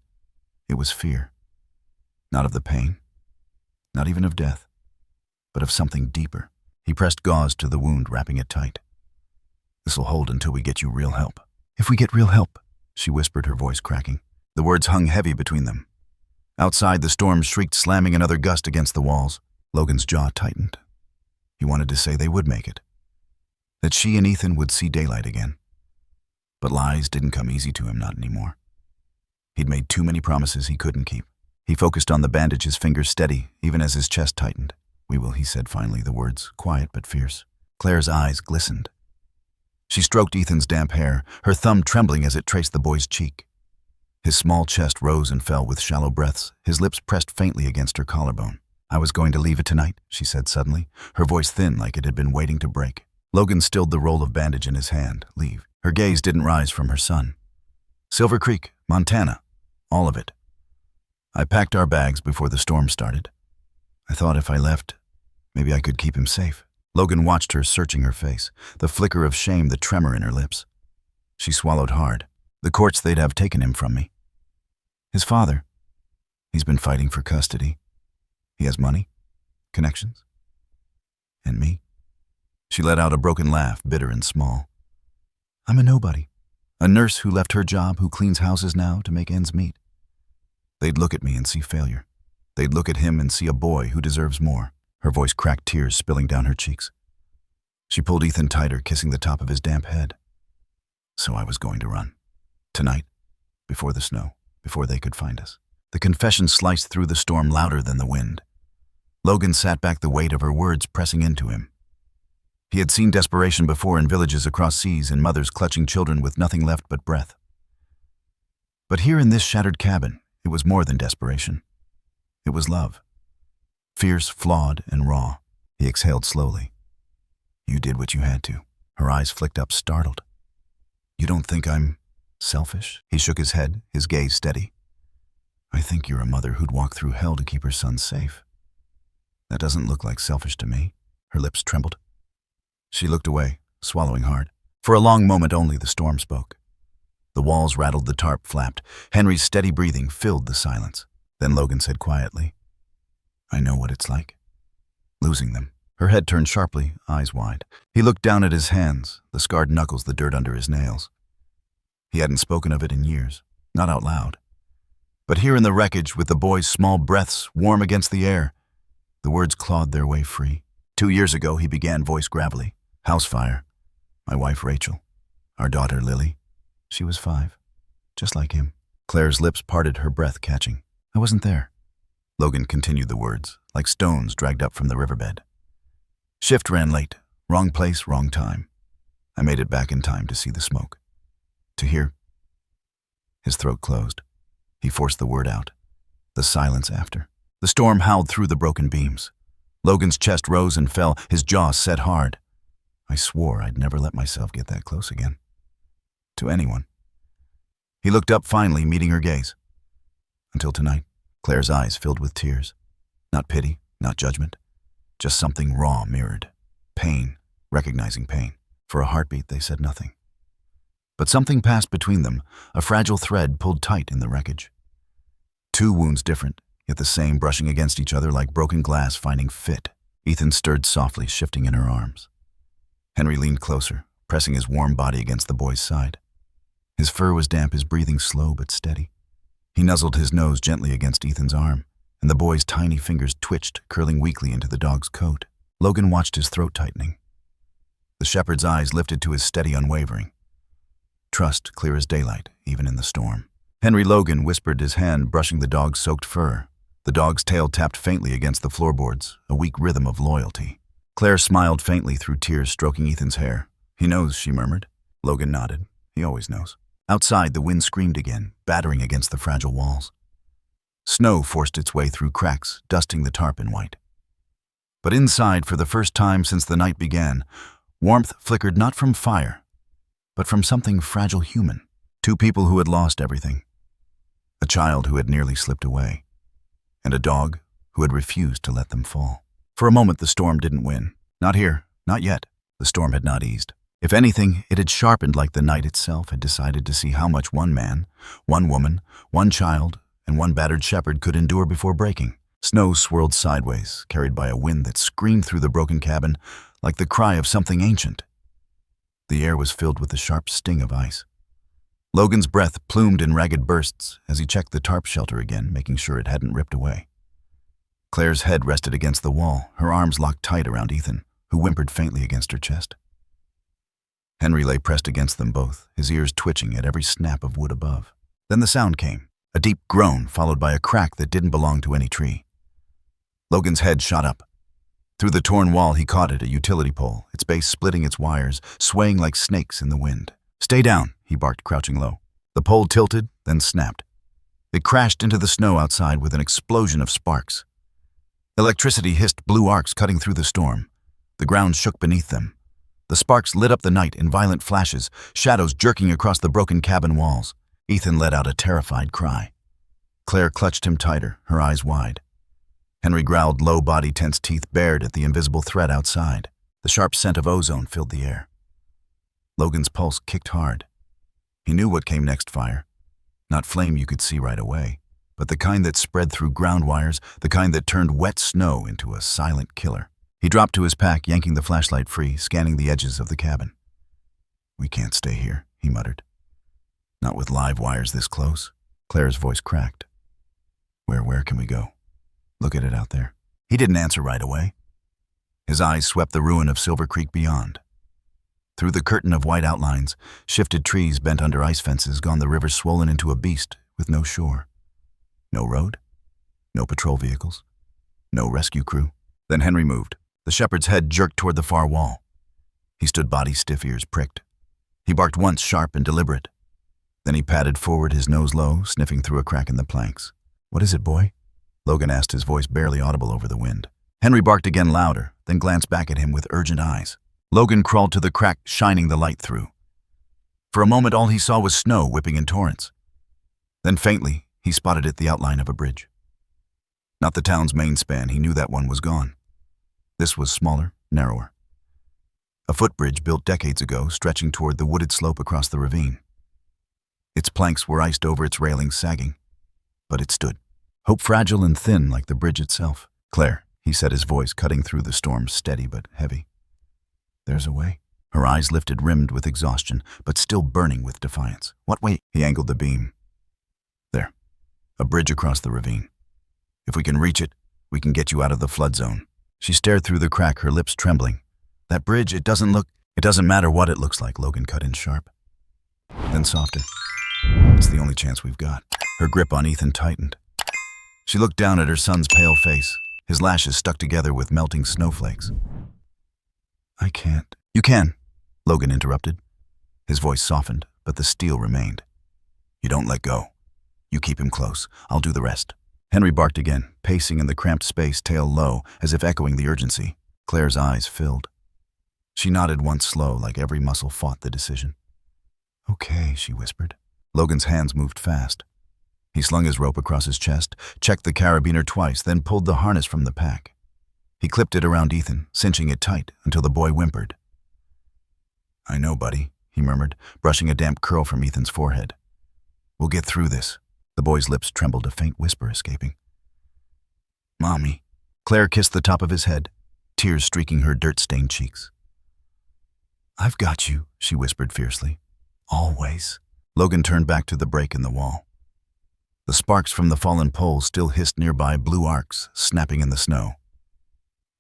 It was fear. Not of the pain, not even of death, but of something deeper. He pressed gauze to the wound, wrapping it tight. "This'll hold until we get you real help." "If we get real help," she whispered, her voice cracking. The words hung heavy between them. Outside, the storm shrieked, slamming another gust against the walls. Logan's jaw tightened. He wanted to say they would make it, that she and Ethan would see daylight again. But lies didn't come easy to him, not anymore. He'd made too many promises he couldn't keep. He focused on the bandage, his fingers steady, even as his chest tightened. "We will," he said finally, the words quiet but fierce. Claire's eyes glistened. She stroked Ethan's damp hair, her thumb trembling as it traced the boy's cheek. His small chest rose and fell with shallow breaths, his lips pressed faintly against her collarbone. "I was going to leave it tonight," she said suddenly, her voice thin like it had been waiting to break. Logan stilled the roll of bandage in his hand. "Leave." Her gaze didn't rise from her son. "Silver Creek, Montana. All of it. I packed our bags before the storm started. I thought if I left, maybe I could keep him safe." Logan watched her, searching her face, the flicker of shame, the tremor in her lips. She swallowed hard. "The courts, they'd have taken him from me. His father. He's been fighting for custody. He has money, connections. And me." She let out a broken laugh, bitter and small. "I'm a nobody. A nurse who left her job, who cleans houses now to make ends meet. They'd look at me and see failure. They'd look at him and see a boy who deserves more." Her voice cracked, tears spilling down her cheeks. She pulled Ethan tighter, kissing the top of his damp head. "So I was going to run. Tonight, before the snow, before they could find us." The confession sliced through the storm louder than the wind. Logan sat back, the weight of her words pressing into him. He had seen desperation before in villages across seas, and mothers clutching children with nothing left but breath. But here in this shattered cabin, it was more than desperation. It was love. Fierce, flawed, and raw. He exhaled slowly. "You did what you had to." Her eyes flicked up, startled. "You don't think I'm selfish?" He shook his head, his gaze steady. "I think you're a mother who'd walk through hell to keep her son safe. That doesn't look like selfish to me." Her lips trembled. She looked away, swallowing hard. For a long moment only, the storm spoke. The walls rattled, the tarp flapped. Henry's steady breathing filled the silence. Then Logan said quietly, "I know what it's like. Losing them." Her head turned sharply, eyes wide. He looked down at his hands, the scarred knuckles, the dirt under his nails. He hadn't spoken of it in years, not out loud. But here in the wreckage, with the boy's small breaths warm against the air, the words clawed their way free. 2 years ago, he began, voice gravelly. House fire. My wife, Rachel. Our daughter, Lily. She was 5. Just like him. Claire's lips parted, her breath catching. I wasn't there. Logan continued the words, like stones dragged up from the riverbed. Shift ran late. Wrong place, wrong time. I made it back in time to see the smoke. To hear. His throat closed. He forced the word out. The silence after. The storm howled through the broken beams. Logan's chest rose and fell, his jaw set hard. I swore I'd never let myself get that close again. To anyone. He looked up finally, meeting her gaze. Until tonight, Claire's eyes filled with tears. Not pity, not judgment. Just something raw mirrored. Pain, recognizing pain. For a heartbeat, they said nothing. But something passed between them, a fragile thread pulled tight in the wreckage. 2 wounds different, yet the same, brushing against each other like broken glass finding fit. Ethan stirred softly, shifting in her arms. Henry leaned closer, pressing his warm body against the boy's side. His fur was damp, his breathing slow but steady. He nuzzled his nose gently against Ethan's arm, and the boy's tiny fingers twitched, curling weakly into the dog's coat. Logan watched his throat tightening. The shepherd's eyes lifted to his steady unwavering. Trust clear as daylight, even in the storm. Henry Logan whispered, his hand brushing the dog's soaked fur. The dog's tail tapped faintly against the floorboards, a weak rhythm of loyalty. Claire smiled faintly through tears, stroking Ethan's hair. He knows, she murmured. Logan nodded. He always knows. Outside, the wind screamed again, battering against the fragile walls. Snow forced its way through cracks, dusting the tarp in white. But inside, for the first time since the night began, warmth flickered not from fire, but from something fragile human. 2 people who had lost everything. A child who had nearly slipped away, and a dog who had refused to let them fall. For a moment, the storm didn't win. Not here, not yet. The storm had not eased. If anything, it had sharpened, like the night itself had decided to see how much one man, one woman, one child, and one battered shepherd could endure before breaking. Snow swirled sideways, carried by a wind that screamed through the broken cabin like the cry of something ancient. The air was filled with the sharp sting of ice. Logan's breath plumed in ragged bursts as he checked the tarp shelter again, making sure it hadn't ripped away. Claire's head rested against the wall, her arms locked tight around Ethan, who whimpered faintly against her chest. Henry lay pressed against them both, his ears twitching at every snap of wood above. Then the sound came, a deep groan followed by a crack that didn't belong to any tree. Logan's head shot up. Through the torn wall, he caught it, a utility pole, its base splitting its wires, swaying like snakes in the wind. Stay down, he barked, crouching low. The pole tilted, then snapped. It crashed into the snow outside with an explosion of sparks. Electricity hissed, blue arcs cutting through the storm. The ground shook beneath them. The sparks lit up the night in violent flashes, shadows jerking across the broken cabin walls. Ethan let out a terrified cry. Claire clutched him tighter, her eyes wide. Henry growled, low, body tense, teeth bared at the invisible threat outside. The sharp scent of ozone filled the air. Logan's pulse kicked hard. He knew what came next, fire. Not flame you could see right away, but the kind that spread through ground wires, the kind that turned wet snow into a silent killer. He dropped to his pack, yanking the flashlight free, scanning the edges of the cabin. We can't stay here, he muttered. Not with live wires this close. Claire's voice cracked. Where can we go? Look at it out there. He didn't answer right away. His eyes swept the ruin of Silver Creek beyond. Through the curtain of white outlines, shifted trees bent under ice fences, gone the river swollen into a beast with no shore. No road, no patrol vehicles, no rescue crew. Then Henry moved. The shepherd's head jerked toward the far wall. He stood body stiff, ears pricked. He barked once, sharp and deliberate. Then he padded forward, his nose low, sniffing through a crack in the planks. What is it, boy? Logan asked, his voice barely audible over the wind. Henry barked again, louder, then glanced back at him with urgent eyes. Logan crawled to the crack, shining the light through. For a moment, all he saw was snow whipping in torrents. Then faintly, he spotted the outline of a bridge. Not the town's main span, he knew that one was gone. This was smaller, narrower. A footbridge built decades ago, stretching toward the wooded slope across the ravine. Its planks were iced over, its railings sagging. But it stood. Hope fragile and thin like the bridge itself. Claire, he said, his voice cutting through the storm, steady but heavy. There's a way. Her eyes lifted, rimmed with exhaustion, but still burning with defiance. What way? He angled the beam. There. A bridge across the ravine. If we can reach it, we can get you out of the flood zone. She stared through the crack, her lips trembling. That bridge, it doesn't matter what it looks like, Logan cut in sharp. Then softer. It's the only chance we've got. Her grip on Ethan tightened. She looked down at her son's pale face, his lashes stuck together with melting snowflakes. I can't. You can, Logan interrupted. His voice softened, but the steel remained. You don't let go. You keep him close. I'll do the rest. Henry barked again, pacing in the cramped space, tail low, as if echoing the urgency. Claire's eyes filled. She nodded once slow, like every muscle fought the decision. Okay, she whispered. Logan's hands moved fast. He slung his rope across his chest, checked the carabiner twice, then pulled the harness from the pack. He clipped it around Ethan, cinching it tight until the boy whimpered. I know, buddy, he murmured, brushing a damp curl from Ethan's forehead. We'll get through this. The boy's lips trembled, a faint whisper escaping. Mommy. Claire kissed the top of his head, tears streaking her dirt-stained cheeks. I've got you, she whispered fiercely. Always. Logan turned back to the break in the wall. The sparks from the fallen poles still hissed nearby, blue arcs snapping in the snow.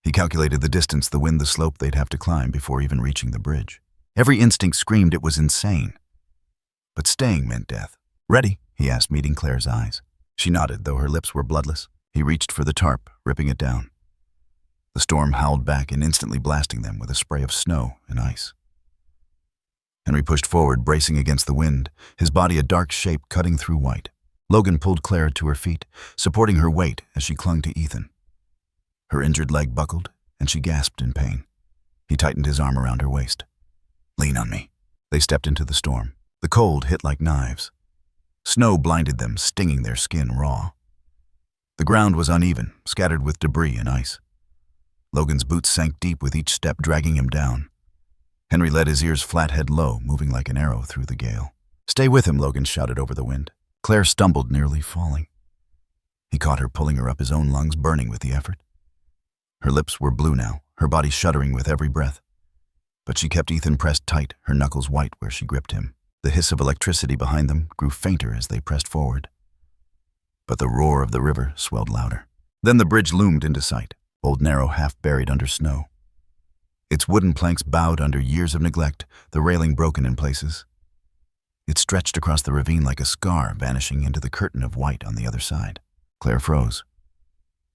He calculated the distance, the wind, the slope they'd have to climb before even reaching the bridge. Every instinct screamed it was insane. But staying meant death. Ready? He asked, meeting Claire's eyes. She nodded, though her lips were bloodless. He reached for the tarp, ripping it down. The storm howled back and instantly blasting them with a spray of snow and ice. Henry pushed forward, bracing against the wind, his body a dark shape cutting through white. Logan pulled Claire to her feet, supporting her weight as she clung to Ethan. Her injured leg buckled, and she gasped in pain. He tightened his arm around her waist. Lean on me. They stepped into the storm. The cold hit like knives. Snow blinded them, stinging their skin raw. The ground was uneven, scattered with debris and ice. Logan's boots sank deep with each step, dragging him down. Henry let his ears flat, head low, moving like an arrow through the gale. Stay with him, Logan shouted over the wind. Claire stumbled, nearly falling. He caught her, pulling her up, his own lungs burning with the effort. Her lips were blue now, her body shuddering with every breath. But she kept Ethan pressed tight, her knuckles white where she gripped him. The hiss of electricity behind them grew fainter as they pressed forward. But the roar of the river swelled louder. Then the bridge loomed into sight, old narrow, half buried under snow. Its wooden planks bowed under years of neglect, the railing broken in places. It stretched across the ravine like a scar, vanishing into the curtain of white on the other side. Claire froze.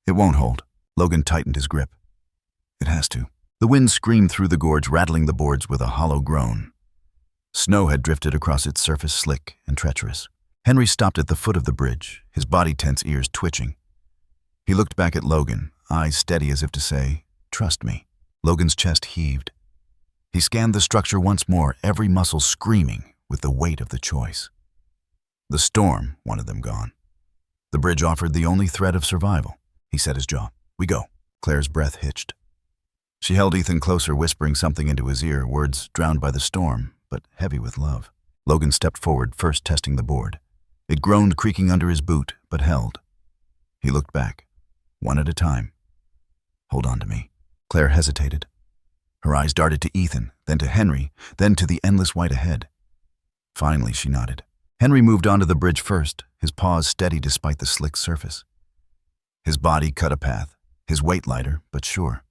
It won't hold. Logan tightened his grip. It has to. The wind screamed through the gorge, rattling the boards with a hollow groan. Snow had drifted across its surface, slick and treacherous. Henry stopped at the foot of the bridge, his body tense, ears twitching. He looked back at Logan, eyes steady as if to say, "Trust me." Logan's chest heaved. He scanned the structure once more, every muscle screaming with the weight of the choice. The storm wanted them gone. The bridge offered the only thread of survival. He set his jaw. "We go." Claire's breath hitched. She held Ethan closer, whispering something into his ear, words drowned by the storm, but heavy with love. Logan stepped forward, first testing the board. It groaned, creaking under his boot, but held. He looked back, one at a time. "Hold on to me." Claire hesitated. Her eyes darted to Ethan, then to Henry, then to the endless white ahead. Finally, she nodded. Henry moved onto the bridge first, his paws steady despite the slick surface. His body cut a path, his weight lighter, but sure.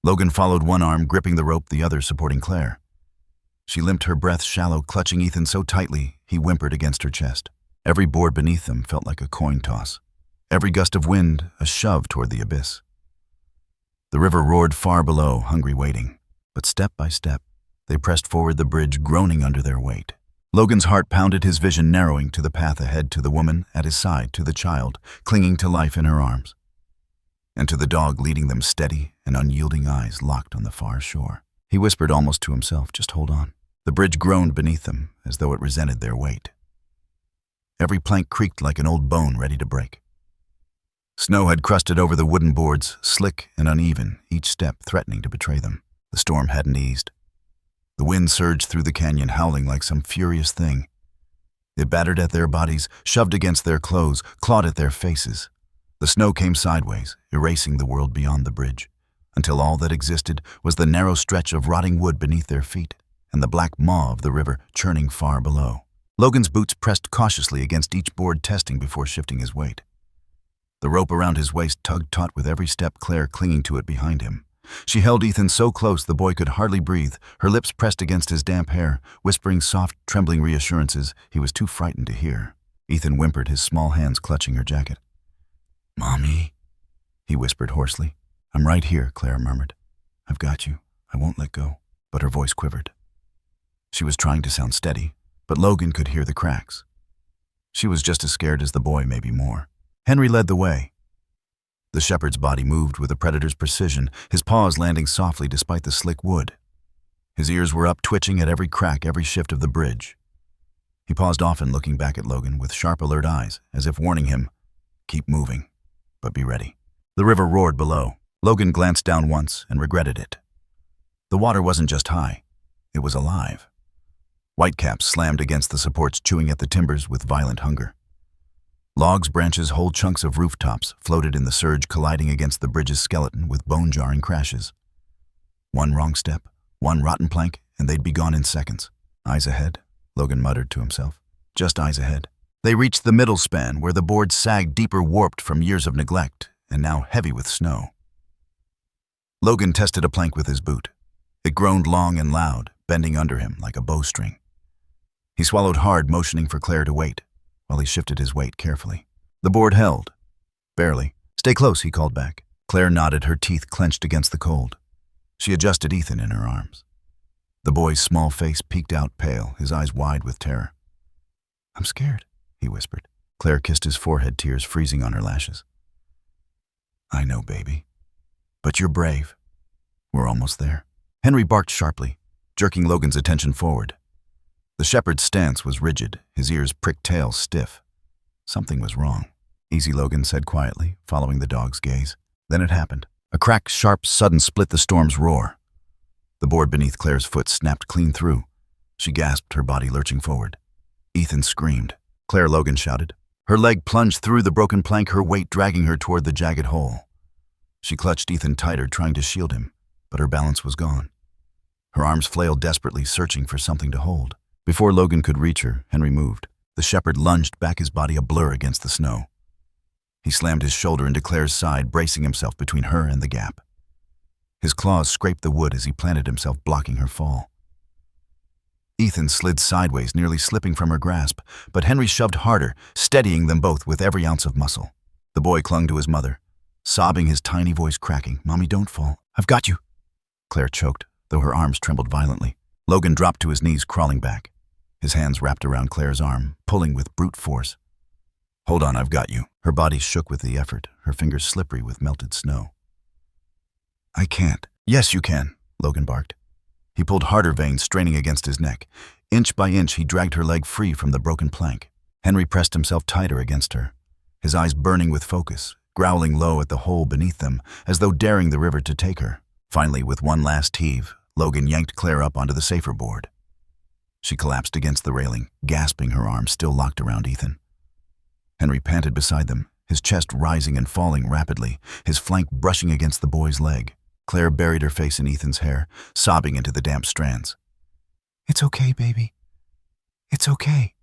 Logan followed, one arm gripping the rope, the other supporting Claire. She limped, her breath shallow, clutching Ethan so tightly he whimpered against her chest. Every board beneath them felt like a coin toss. Every gust of wind, a shove toward the abyss. The river roared far below, hungry waiting. But step by step, they pressed forward the bridge, groaning under their weight. Logan's heart pounded, his vision narrowing, to the path ahead, to the woman at his side, to the child clinging to life in her arms, and to the dog leading them, steady and unyielding eyes locked on the far shore. He whispered almost to himself, "Just hold on." The bridge groaned beneath them, as though it resented their weight. Every plank creaked like an old bone ready to break. Snow had crusted over the wooden boards, slick and uneven, each step threatening to betray them. The storm hadn't eased. The wind surged through the canyon, howling like some furious thing. It battered at their bodies, shoved against their clothes, clawed at their faces. The snow came sideways, erasing the world beyond the bridge, until all that existed was the narrow stretch of rotting wood beneath their feet and the black maw of the river churning far below. Logan's boots pressed cautiously against each board, testing before shifting his weight. The rope around his waist tugged taut with every step, Claire clinging to it behind him. She held Ethan so close the boy could hardly breathe, her lips pressed against his damp hair, whispering soft, trembling reassurances he was too frightened to hear. Ethan whimpered, his small hands clutching her jacket. "Mommy," he whispered hoarsely. "I'm right here," Claire murmured. "I've got you. I won't let go." But her voice quivered. She was trying to sound steady, but Logan could hear the cracks. She was just as scared as the boy, maybe more. Henry led the way. The shepherd's body moved with a predator's precision, his paws landing softly despite the slick wood. His ears were up, twitching at every crack, every shift of the bridge. He paused often, looking back at Logan with sharp, alert eyes, as if warning him, "Keep moving, but be ready." The river roared below. Logan glanced down once and regretted it. The water wasn't just high, it was alive. Whitecaps slammed against the supports, chewing at the timbers with violent hunger. Logs, branches, whole chunks of rooftops floated in the surge, colliding against the bridge's skeleton with bone-jarring crashes. One wrong step, one rotten plank, and they'd be gone in seconds. Eyes ahead, Logan muttered to himself. Just eyes ahead. They reached the middle span, where the boards sagged deeper, warped from years of neglect, and now heavy with snow. Logan tested a plank with his boot. It groaned long and loud, bending under him like a bowstring. He swallowed hard, motioning for Claire to wait, while he shifted his weight carefully. The board held. Barely. "Stay close," he called back. Claire nodded, her teeth clenched against the cold. She adjusted Ethan in her arms. The boy's small face peeked out pale, his eyes wide with terror. "I'm scared," he whispered. Claire kissed his forehead, tears freezing on her lashes. "I know, baby. But you're brave. We're almost there." Henry barked sharply, jerking Logan's attention forward. The shepherd's stance was rigid, his ears pricked, tail stiff. Something was wrong. "Easy," Logan said quietly, following the dog's gaze. Then it happened. A crack, sharp, sudden split the storm's roar. The board beneath Claire's foot snapped clean through. She gasped, her body lurching forward. Ethan screamed. "Claire!" Logan shouted. Her leg plunged through the broken plank, her weight dragging her toward the jagged hole. She clutched Ethan tighter, trying to shield him, but her balance was gone. Her arms flailed desperately, searching for something to hold. Before Logan could reach her, Henry moved. The shepherd lunged back, his body a blur against the snow. He slammed his shoulder into Claire's side, bracing himself between her and the gap. His claws scraped the wood as he planted himself, blocking her fall. Ethan slid sideways, nearly slipping from her grasp, but Henry shoved harder, steadying them both with every ounce of muscle. The boy clung to his mother, sobbing, his tiny voice cracking. "Mommy, don't fall. I've got you." Claire choked, though her arms trembled violently. Logan dropped to his knees, crawling back. His hands wrapped around Claire's arm, pulling with brute force. "Hold on, I've got you." Her body shook with the effort, her fingers slippery with melted snow. "I can't." "Yes, you can," Logan barked. He pulled harder, veins straining against his neck. Inch by inch, he dragged her leg free from the broken plank. Henry pressed himself tighter against her, his eyes burning with focus, growling low at the hole beneath them, as though daring the river to take her. Finally, with one last heave, Logan yanked Claire up onto the safer board. She collapsed against the railing, gasping, her arms still locked around Ethan. Henry panted beside them, his chest rising and falling rapidly, his flank brushing against the boy's leg. Claire buried her face in Ethan's hair, sobbing into the damp strands. "It's okay, baby. It's okay.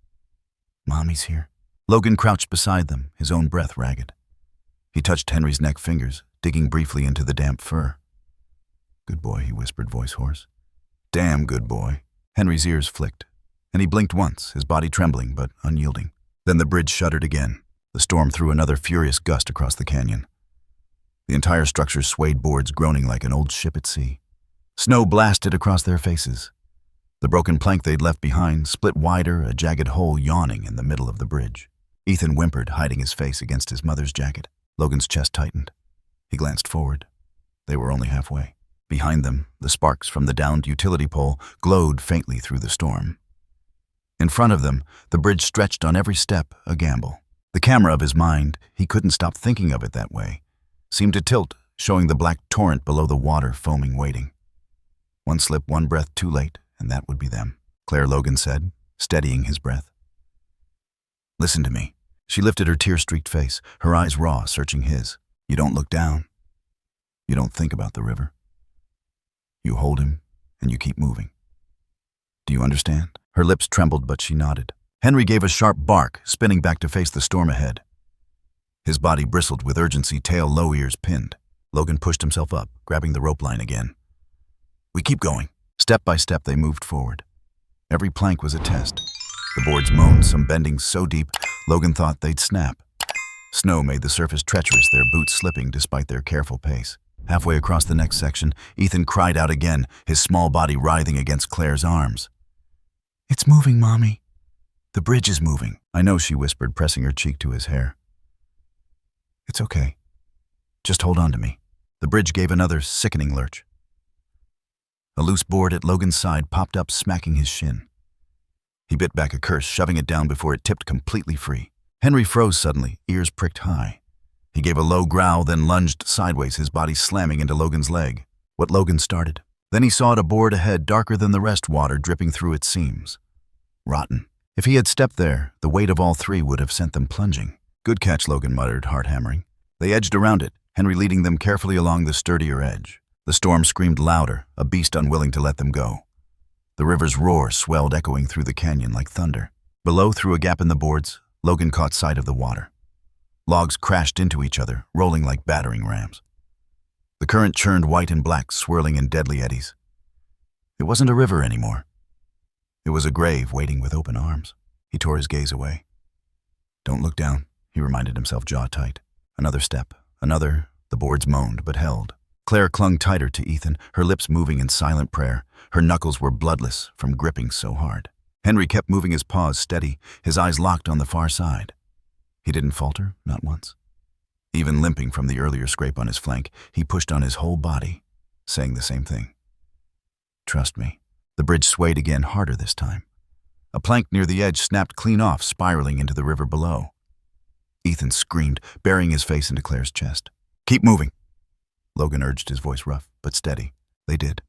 Mommy's here." Logan crouched beside them, his own breath ragged. He touched Henry's neck, fingers digging briefly into the damp fur. "Good boy," he whispered, voice hoarse. "Damn good boy." Henry's ears flicked, and he blinked once, his body trembling but unyielding. Then the bridge shuddered again. The storm threw another furious gust across the canyon. The entire structure swayed, boards groaning like an old ship at sea. Snow blasted across their faces. The broken plank they'd left behind split wider, a jagged hole yawning in the middle of the bridge. Ethan whimpered, hiding his face against his mother's jacket. Logan's chest tightened. He glanced forward. They were only halfway. Behind them, the sparks from the downed utility pole glowed faintly through the storm. In front of them, the bridge stretched on every step, a gamble. The camera of his mind, he couldn't stop thinking of it that way, seemed to tilt, showing the black torrent below the water foaming, waiting. One slip, one breath too late, and that would be them, Claire, Logan said, steadying his breath. "Listen to me. She lifted her tear-streaked face, her eyes raw, searching his. You don't look down. You don't think about the river. You hold him, and you keep moving. Do you understand? Her lips trembled, but she nodded. Henry gave a sharp bark, spinning back to face the storm ahead. His body bristled with urgency, tail low, ears pinned. Logan pushed himself up, grabbing the rope line again. We keep going. Step by step, they moved forward. Every plank was a test. The boards moaned, some bending so deep, Logan thought they'd snap. Snow made the surface treacherous, their boots slipping despite their careful pace. Halfway across the next section, Ethan cried out again, his small body writhing against Claire's arms. It's moving, Mommy. The bridge is moving. I know, she whispered, pressing her cheek to his hair. It's okay. Just hold on to me. The bridge gave another sickening lurch. A loose board at Logan's side popped up, smacking his shin. He bit back a curse, shoving it down before it tipped completely free. Henry froze suddenly, ears pricked high. He gave a low growl, then lunged sideways, his body slamming into Logan's leg. What Logan started. Then he saw at a board ahead, darker than the rest, water dripping through its seams. Rotten. If he had stepped there, the weight of all three would have sent them plunging. Good catch, Logan muttered, heart hammering. They edged around it, Henry leading them carefully along the sturdier edge. The storm screamed louder, a beast unwilling to let them go. The river's roar swelled, echoing through the canyon like thunder. Below, through a gap in the boards, Logan caught sight of the water. Logs crashed into each other, rolling like battering rams. The current churned white and black, swirling in deadly eddies. It wasn't a river anymore. It was a grave waiting with open arms. He tore his gaze away. Don't look down, he reminded himself, jaw tight. Another step, another. The boards moaned, but held. Claire clung tighter to Ethan, her lips moving in silent prayer. Her knuckles were bloodless from gripping so hard. Henry kept moving his paws steady, his eyes locked on the far side. He didn't falter, not once. Even limping from the earlier scrape on his flank, he pushed on his whole body, saying the same thing. Trust me. The bridge swayed again, harder this time. A plank near the edge snapped clean off, spiraling into the river below. Ethan screamed, burying his face into Claire's chest. Keep moving. Logan urged, his voice rough, but steady. They did.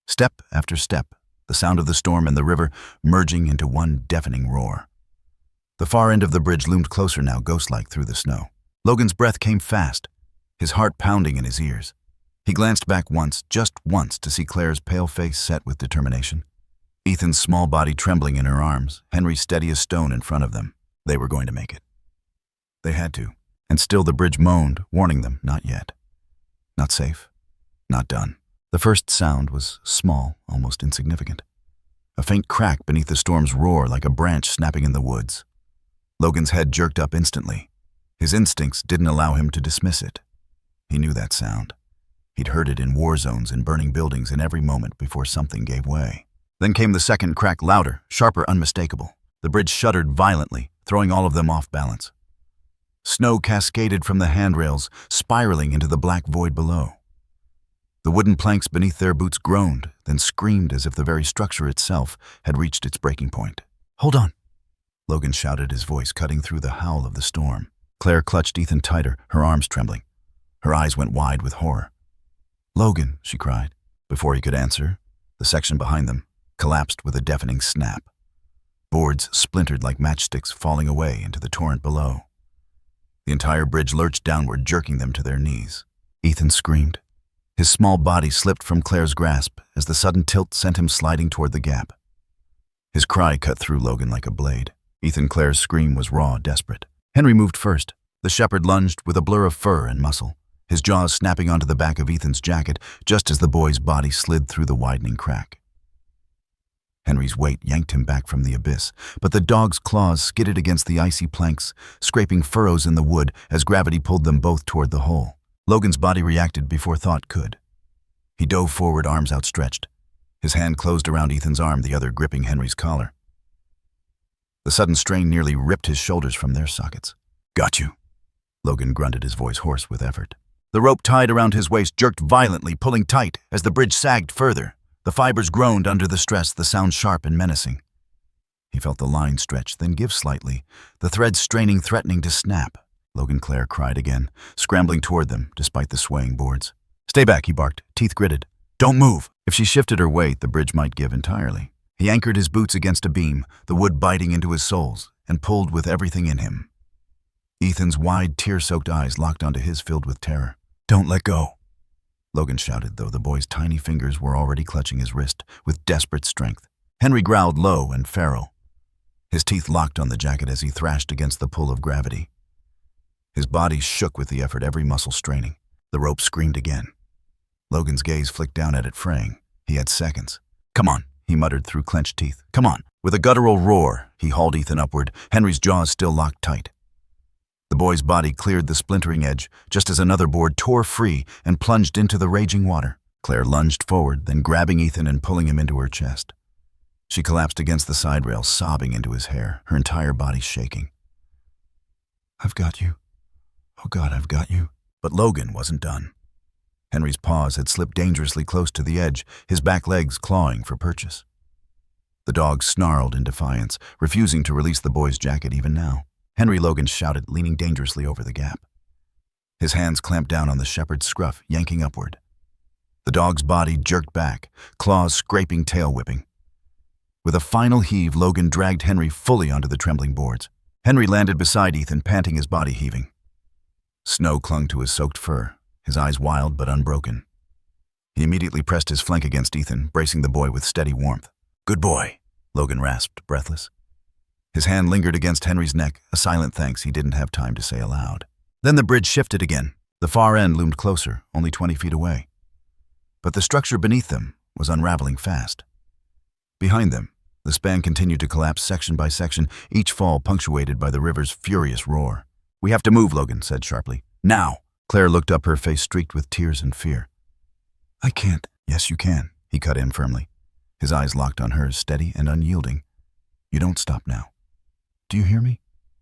Step after step, the sound of the storm and the river merging into one deafening roar. The far end of the bridge loomed closer now, ghost-like through the snow. Logan's breath came fast, his heart pounding in his ears. He glanced back once, just once, to see Claire's pale face set with determination. Ethan's small body trembling in her arms, Henry steady as stone in front of them. They were going to make it. They had to. And still the bridge moaned, warning them, not yet. Not safe. Not done. The first sound was small, almost insignificant. A faint crack beneath the storm's roar, like a branch snapping in the woods. Logan's head jerked up instantly. His instincts didn't allow him to dismiss it. He knew that sound. He'd heard it in war zones, in burning buildings, in every moment before something gave way. Then came the second crack, louder, sharper, unmistakable. The bridge shuddered violently, throwing all of them off balance. Snow cascaded from the handrails, spiraling into the black void below. The wooden planks beneath their boots groaned, then screamed as if the very structure itself had reached its breaking point. Hold on, Logan shouted, his voice cutting through the howl of the storm. Claire clutched Ethan tighter, her arms trembling. Her eyes went wide with horror. Logan, she cried. Before he could answer, the section behind them collapsed with a deafening snap. Boards splintered like matchsticks, falling away into the torrent below. The entire bridge lurched downward, jerking them to their knees. Ethan screamed. His small body slipped from Claire's grasp as the sudden tilt sent him sliding toward the gap. His cry cut through Logan like a blade. Claire's scream was raw, desperate. Henry moved first. The shepherd lunged with a blur of fur and muscle, his jaws snapping onto the back of Ethan's jacket just as the boy's body slid through the widening crack. Henry's weight yanked him back from the abyss, but the dog's claws skidded against the icy planks, scraping furrows in the wood as gravity pulled them both toward the hole. Logan's body reacted before thought could. He dove forward, arms outstretched. His hand closed around Ethan's arm, the other gripping Henry's collar. The sudden strain nearly ripped his shoulders from their sockets. Got you, Logan grunted, his voice hoarse with effort. The rope tied around his waist jerked violently, pulling tight as the bridge sagged further. The fibers groaned under the stress, the sound sharp and menacing. He felt the line stretch, then give slightly, the threads straining, threatening to snap. Logan Claire cried again, scrambling toward them despite the swaying boards. Stay back, he barked, teeth gritted. Don't move! If she shifted her weight, the bridge might give entirely. He anchored his boots against a beam, the wood biting into his soles, and pulled with everything in him. Ethan's wide, tear-soaked eyes locked onto his, filled with terror. "Don't let go," Logan shouted, though the boy's tiny fingers were already clutching his wrist with desperate strength. Henry growled low and feral. His teeth locked on the jacket as he thrashed against the pull of gravity. His body shook with the effort, every muscle straining. The rope screamed again. Logan's gaze flicked down at it, fraying. He had seconds. "Come on," he muttered through clenched teeth. "Come on." With a guttural roar, he hauled Ethan upward, Henry's jaws still locked tight. The boy's body cleared the splintering edge just as another board tore free and plunged into the raging water. Claire lunged forward, then grabbing Ethan and pulling him into her chest. She collapsed against the side rail, sobbing into his hair, her entire body shaking. "I've got you. Oh God, I've got you." But Logan wasn't done. Henry's paws had slipped dangerously close to the edge, his back legs clawing for purchase. The dog snarled in defiance, refusing to release the boy's jacket even now. Henry, Logan shouted, leaning dangerously over the gap. His hands clamped down on the shepherd's scruff, yanking upward. The dog's body jerked back, claws scraping, tail whipping. With a final heave, Logan dragged Henry fully onto the trembling boards. Henry landed beside Ethan, panting, his body heaving. Snow clung to his soaked fur, his eyes wild but unbroken. He immediately pressed his flank against Ethan, bracing the boy with steady warmth. "Good boy," Logan rasped, breathless. His hand lingered against Henry's neck, a silent thanks he didn't have time to say aloud. Then the bridge shifted again. The far end loomed closer, only 20 feet away. But the structure beneath them was unraveling fast. Behind them, the span continued to collapse section by section, each fall punctuated by the river's furious roar. "We have to move," Logan said sharply. "Now!" Claire looked up, her face streaked with tears and fear. "I can't." "Yes, you can," he cut in firmly. His eyes locked on hers, steady and unyielding. "You don't stop now. Do you hear me?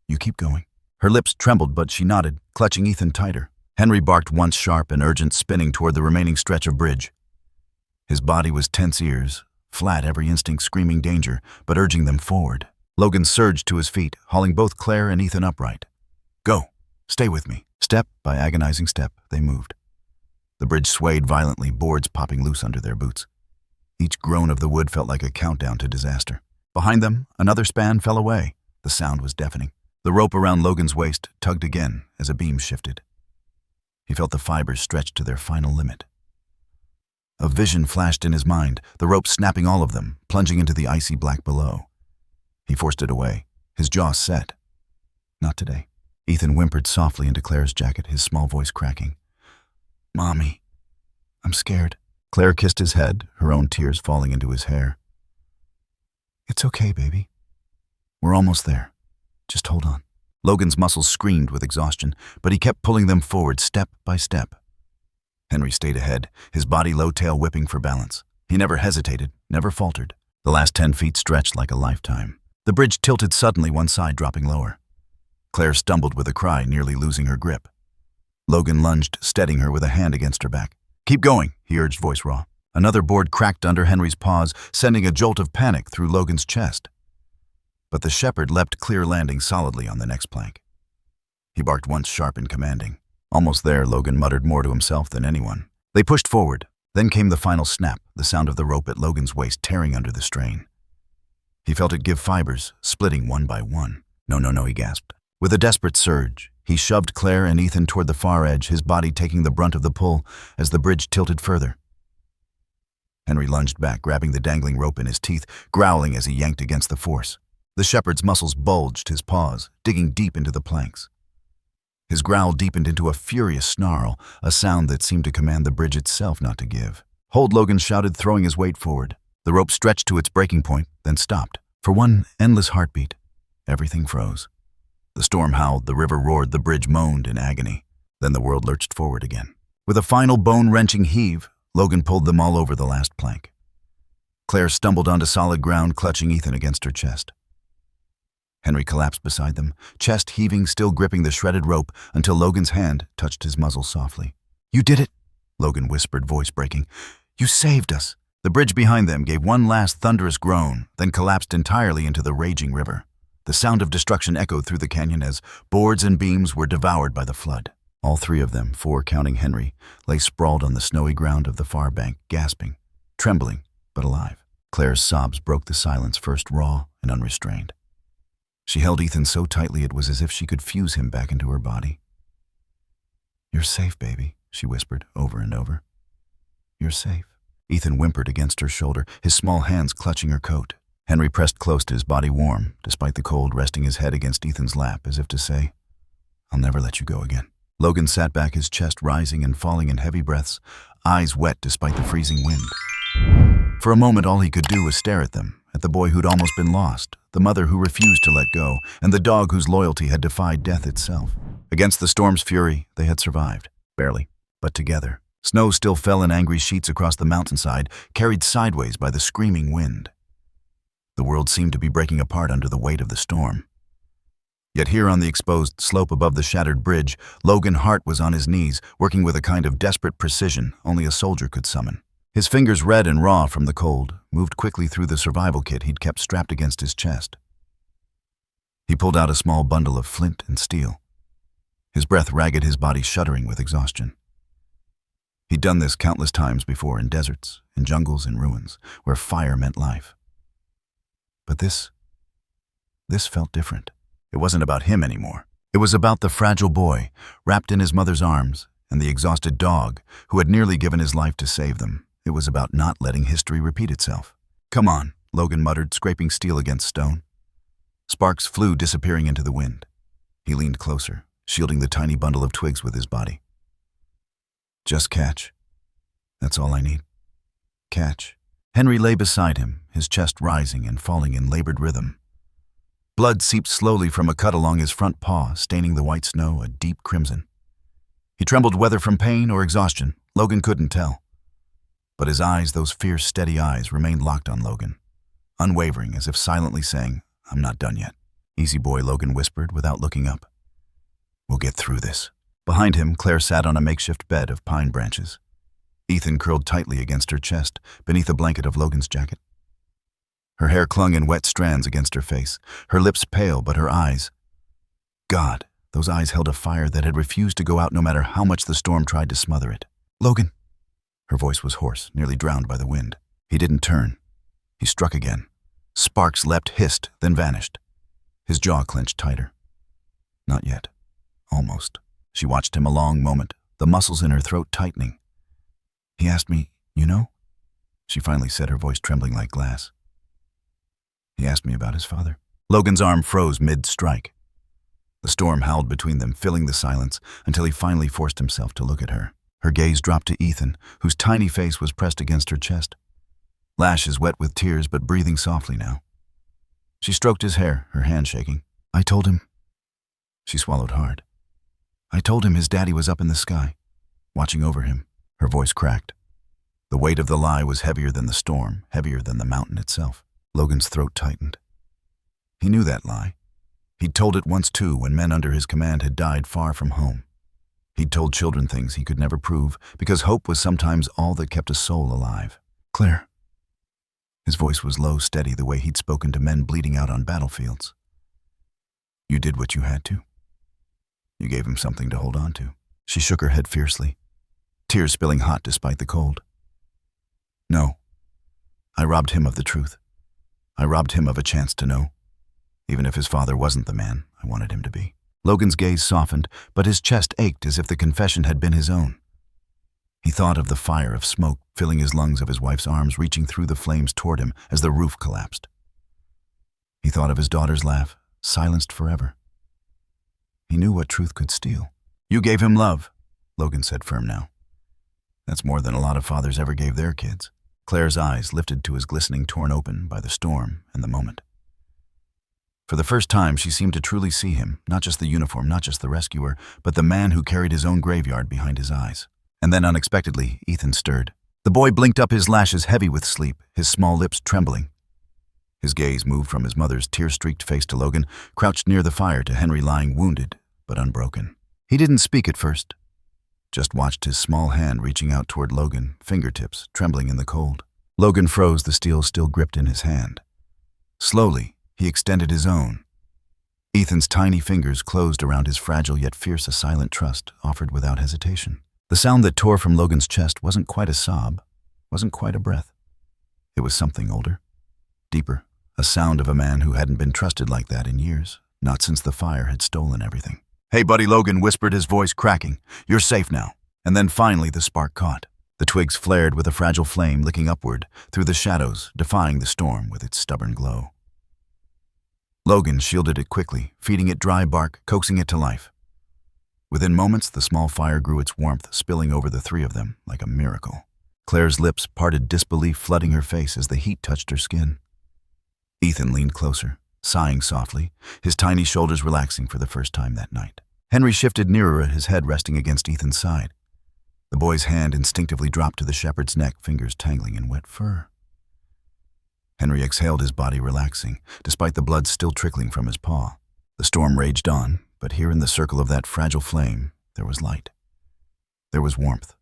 You keep going." Her lips trembled, but she nodded, clutching Ethan tighter. Henry barked once, sharp and urgent, spinning toward the remaining stretch of bridge. His body was tense ears, flat, every instinct screaming danger, but urging them forward. Logan surged to his feet, hauling both Claire and Ethan upright. "Go. Stay with me." Step by agonizing step, they moved. The bridge swayed violently, boards popping loose under their boots. Each groan of the wood felt like a countdown to disaster. Behind them, another span fell away. The sound was deafening. The rope around Logan's waist tugged again as a beam shifted. He felt the fibers stretched to their final limit. A vision flashed in his mind, the rope snapping all of them, plunging into the icy black below. He forced it away, his jaw set. "Not today." Ethan whimpered softly into Claire's jacket, his small voice cracking. "Mommy, I'm scared." Claire kissed his head, her own tears falling into his hair. "It's okay, baby. We're almost there. Just hold on." Logan's muscles screamed with exhaustion, but he kept pulling them forward step by step. Henry stayed ahead, his body low, tail whipping for balance. He never hesitated, never faltered. The last 10 feet stretched like a lifetime. The bridge tilted suddenly, one side dropping lower. Claire stumbled with a cry, nearly losing her grip. Logan lunged, steadying her with a hand against her back. "Keep going," he urged, voice raw. Another board cracked under Henry's paws, sending a jolt of panic through Logan's chest. But the shepherd leapt clear, landing solidly on the next plank. He barked once, sharp and commanding. Almost there, Logan muttered more to himself than anyone. They pushed forward. Then came the final snap, the sound of the rope at Logan's waist tearing under the strain. He felt it give fibers, splitting one by one. No, he gasped. With a desperate surge, he shoved Claire and Ethan toward the far edge, his body taking the brunt of the pull as the bridge tilted further. Henry lunged back, grabbing the dangling rope in his teeth, growling as he yanked against the force. The shepherd's muscles bulged, his paws digging deep into the planks. His growl deepened into a furious snarl, a sound that seemed to command the bridge itself not to give. "Hold," Logan shouted, throwing his weight forward. The rope stretched to its breaking point, then stopped. For one endless heartbeat, everything froze. The storm howled, the river roared, the bridge moaned in agony. Then the world lurched forward again. With a final bone-wrenching heave, Logan pulled them all over the last plank. Claire stumbled onto solid ground, clutching Ethan against her chest. Henry collapsed beside them, chest heaving, still gripping the shredded rope until Logan's hand touched his muzzle softly. "You did it," Logan whispered, voice breaking. "You saved us." The bridge behind them gave one last thunderous groan, then collapsed entirely into the raging river. The sound of destruction echoed through the canyon as boards and beams were devoured by the flood. All three of them, 4 counting Henry, lay sprawled on the snowy ground of the far bank, gasping, trembling, but alive. Claire's sobs broke the silence, first raw and unrestrained. She held Ethan so tightly it was as if she could fuse him back into her body. "You're safe, baby," she whispered over and over. "You're safe." Ethan whimpered against her shoulder, his small hands clutching her coat. Henry pressed close to his body warm, despite the cold, resting his head against Ethan's lap, as if to say, "I'll never let you go again." Logan sat back, his chest rising and falling in heavy breaths, eyes wet despite the freezing wind. For a moment, all he could do was stare at them, at the boy who'd almost been lost, the mother who refused to let go, and the dog whose loyalty had defied death itself. Against the storm's fury, they had survived. Barely, but together. Snow still fell in angry sheets across the mountainside, carried sideways by the screaming wind. The world seemed to be breaking apart under the weight of the storm. Yet here on the exposed slope above the shattered bridge, Logan Hart was on his knees, working with a kind of desperate precision only a soldier could summon. His fingers, red and raw from the cold, moved quickly through the survival kit he'd kept strapped against his chest. He pulled out a small bundle of flint and steel, his breath ragged, his body shuddering with exhaustion. He'd done this countless times before, in deserts, in jungles, in ruins, where fire meant life. But this felt different. It wasn't about him anymore. It was about the fragile boy, wrapped in his mother's arms, and the exhausted dog, who had nearly given his life to save them. It was about not letting history repeat itself. "Come on," Logan muttered, scraping steel against stone. Sparks flew, disappearing into the wind. He leaned closer, shielding the tiny bundle of twigs with his body. "Just catch. That's all I need. Catch." Henry lay beside him, his chest rising and falling in labored rhythm. Blood seeped slowly from a cut along his front paw, staining the white snow a deep crimson. He trembled, whether from pain or exhaustion. Logan couldn't tell. But his eyes, those fierce, steady eyes, remained locked on Logan, unwavering, as if silently saying, "I'm not done yet." "Easy, boy," Logan whispered without looking up. "We'll get through this." Behind him, Claire sat on a makeshift bed of pine branches. Ethan curled tightly against her chest, beneath a blanket of Logan's jacket. Her hair clung in wet strands against her face, her lips pale, but her eyes... God, those eyes held a fire that had refused to go out no matter how much the storm tried to smother it. "Logan!" Her voice was hoarse, nearly drowned by the wind. He didn't turn. He struck again. Sparks leapt, hissed, then vanished. His jaw clenched tighter. Not yet. Almost. She watched him a long moment, the muscles in her throat tightening. "He asked me, you know?" She finally said, her voice trembling like glass. "He asked me about his father." Logan's arm froze mid-strike. The storm howled between them, filling the silence, until he finally forced himself to look at her. Her gaze dropped to Ethan, whose tiny face was pressed against her chest. Lashes wet with tears, but breathing softly now. She stroked his hair, her hand shaking. "I told him..." She swallowed hard. "I told him his daddy was up in the sky, watching over him." Her voice cracked. The weight of the lie was heavier than the storm, heavier than the mountain itself. Logan's throat tightened. He knew that lie. He'd told it once too, when men under his command had died far from home. He'd told children things he could never prove, because hope was sometimes all that kept a soul alive. "Claire." His voice was low, steady, the way he'd spoken to men bleeding out on battlefields. "You did what you had to. You gave him something to hold on to." She shook her head fiercely, tears spilling hot despite the cold. "No. I robbed him of the truth. I robbed him of a chance to know, even if his father wasn't the man I wanted him to be." Logan's gaze softened, but his chest ached as if the confession had been his own. He thought of the fire of smoke filling his lungs, of his wife's arms reaching through the flames toward him as the roof collapsed. He thought of his daughter's laugh, silenced forever. He knew what truth could steal. "You gave him love," Logan said, firm now. "That's more than a lot of fathers ever gave their kids." Claire's eyes lifted to his glistening, torn open by the storm and the moment. For the first time, she seemed to truly see him, not just the uniform, not just the rescuer, but the man who carried his own graveyard behind his eyes. And then, unexpectedly, Ethan stirred. The boy blinked up, his lashes heavy with sleep, his small lips trembling. His gaze moved from his mother's tear-streaked face to Logan, crouched near the fire, to Henry lying wounded but unbroken. He didn't speak at first, just watched his small hand reaching out toward Logan, fingertips trembling in the cold. Logan froze, the steel still gripped in his hand. Slowly, he extended his own. Ethan's tiny fingers closed around his fragile yet fierce, a silent trust offered without hesitation. The sound that tore from Logan's chest wasn't quite a sob, wasn't quite a breath. It was something older, deeper, a sound of a man who hadn't been trusted like that in years, not since the fire had stolen everything. "Hey, buddy," Logan whispered, his voice cracking. "You're safe now." And then finally the spark caught. The twigs flared with a fragile flame licking upward through the shadows, defying the storm with its stubborn glow. Logan shielded it quickly, feeding it dry bark, coaxing it to life. Within moments, the small fire grew its warmth, spilling over the three of them like a miracle. Claire's lips parted, disbelief flooding her face as the heat touched her skin. Ethan leaned closer, sighing softly, his tiny shoulders relaxing for the first time that night. Henry shifted nearer, his head resting against Ethan's side. The boy's hand instinctively dropped to the shepherd's neck, fingers tangling in wet fur. Henry exhaled, his body relaxing, despite the blood still trickling from his paw. The storm raged on, but here in the circle of that fragile flame, there was light. There was warmth.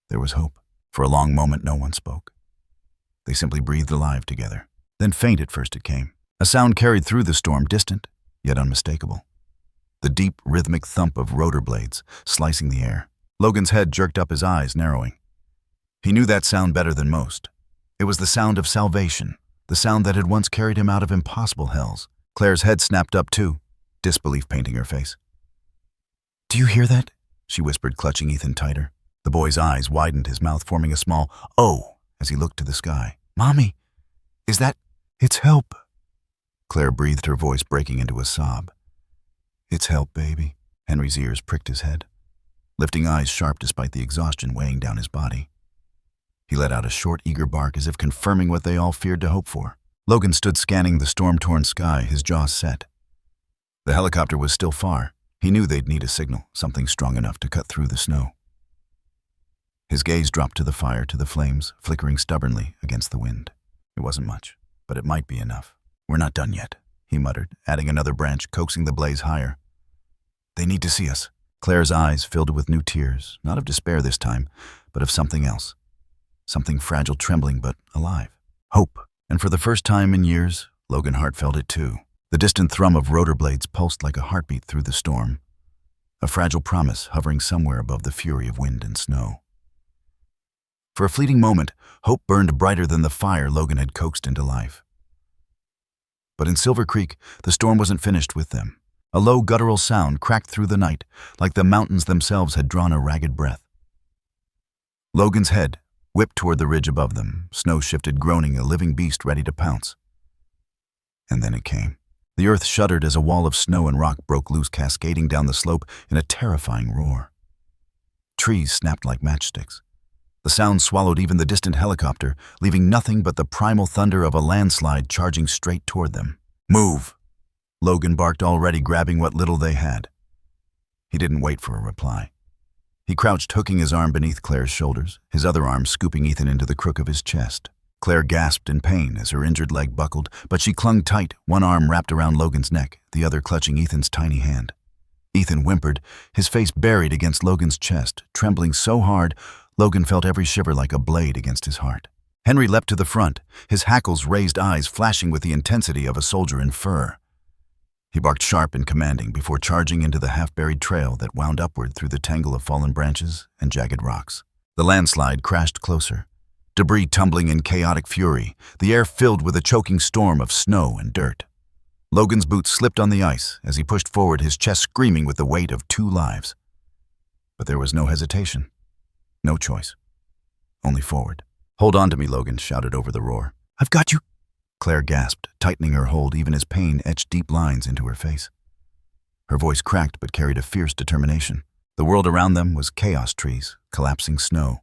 There was hope. For a long moment, no one spoke. They simply breathed alive together. Then faint at first it came. A sound carried through the storm, distant, yet unmistakable. The deep, rhythmic thump of rotor blades, slicing the air. Logan's head jerked up, his eyes narrowing. He knew that sound better than most. It was the sound of salvation, the sound that had once carried him out of impossible hells. Claire's head snapped up too, disbelief painting her face. "Do you hear that?" she whispered, clutching Ethan tighter. The boy's eyes widened, his mouth forming a small "oh" as he looked to the sky. "Mommy, is that—" "It's help." Claire breathed, her voice breaking into a sob. "It's help, baby." Henry's ears pricked his head, lifting eyes sharp despite the exhaustion weighing down his body. He let out a short, eager bark as if confirming what they all feared to hope for. Logan stood scanning the storm-torn sky, his jaw set. The helicopter was still far. He knew they'd need a signal, something strong enough to cut through the snow. His gaze dropped to the fire, to the flames, flickering stubbornly against the wind. It wasn't much, but it might be enough. "We're not done yet," he muttered, adding another branch, coaxing the blaze higher. "They need to see us." Claire's eyes filled with new tears, not of despair this time, but of something else. Something fragile, trembling, but alive. Hope. And for the first time in years, Logan Hart felt it too. The distant thrum of rotor blades pulsed like a heartbeat through the storm. A fragile promise hovering somewhere above the fury of wind and snow. For a fleeting moment, hope burned brighter than the fire Logan had coaxed into life. But in Silver Creek, the storm wasn't finished with them. A low guttural sound cracked through the night, like the mountains themselves had drawn a ragged breath. Logan's head whipped toward the ridge above them, snow shifted, groaning, a living beast ready to pounce. And then it came. The earth shuddered as a wall of snow and rock broke loose, cascading down the slope in a terrifying roar. Trees snapped like matchsticks. The sound swallowed even the distant helicopter, leaving nothing but the primal thunder of a landslide charging straight toward them. "Move!" Logan barked, already grabbing what little they had. He didn't wait for a reply. He crouched, hooking his arm beneath Claire's shoulders, his other arm scooping Ethan into the crook of his chest. Claire gasped in pain as her injured leg buckled, but she clung tight, one arm wrapped around Logan's neck, the other clutching Ethan's tiny hand. Ethan whimpered, his face buried against Logan's chest, trembling so hard, Logan felt every shiver like a blade against his heart. Henry leapt to the front, his hackles raised, eyes flashing with the intensity of a soldier in fur. He barked sharp and commanding before charging into the half-buried trail that wound upward through the tangle of fallen branches and jagged rocks. The landslide crashed closer, debris tumbling in chaotic fury, the air filled with a choking storm of snow and dirt. Logan's boots slipped on the ice as he pushed forward, his chest screaming with the weight of 2 lives. But there was no hesitation, no choice, only forward. "Hold on to me," Logan shouted over the roar. "I've got you," Claire gasped, tightening her hold even as pain etched deep lines into her face. Her voice cracked but carried a fierce determination. The world around them was chaos, trees, collapsing snow,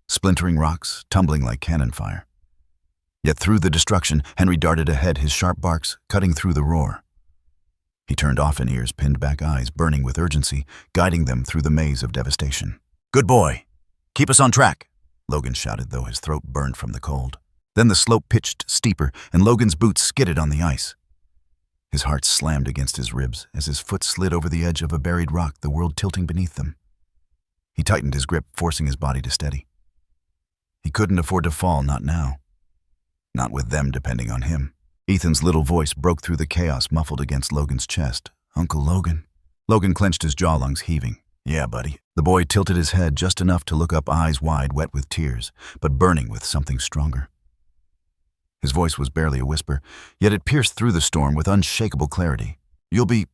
splintering rocks, tumbling like cannon fire. Yet through the destruction, Henry darted ahead, his sharp barks cutting through the roar. He turned often ears, pinned back eyes, burning with urgency, guiding them through the maze of devastation. "Good boy! Keep us on track!" Logan shouted, though his throat burned from the cold. Then the slope pitched steeper, and Logan's boots skidded on the ice. His heart slammed against his ribs as his foot slid over the edge of a buried rock, the world tilting beneath them. He tightened his grip, forcing his body to steady. He couldn't afford to fall, not now. Not with them depending on him. Ethan's little voice broke through the chaos, muffled against Logan's chest. "Uncle Logan." Logan clenched his jaw, lungs heaving. "Yeah, buddy." The boy tilted his head just enough to look up, eyes wide, wet with tears, but burning with something stronger. His voice was barely a whisper, yet it pierced through the storm with unshakable clarity. "You'll be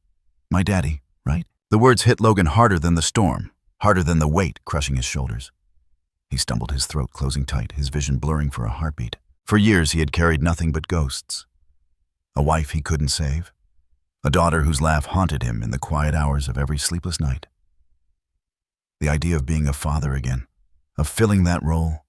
my daddy, right?" The words hit Logan harder than the storm, harder than the weight crushing his shoulders. He stumbled, his throat closing tight, his vision blurring for a heartbeat. For years he had carried nothing but ghosts. A wife he couldn't save. A daughter whose laugh haunted him in the quiet hours of every sleepless night. The idea of being a father again, of filling that role,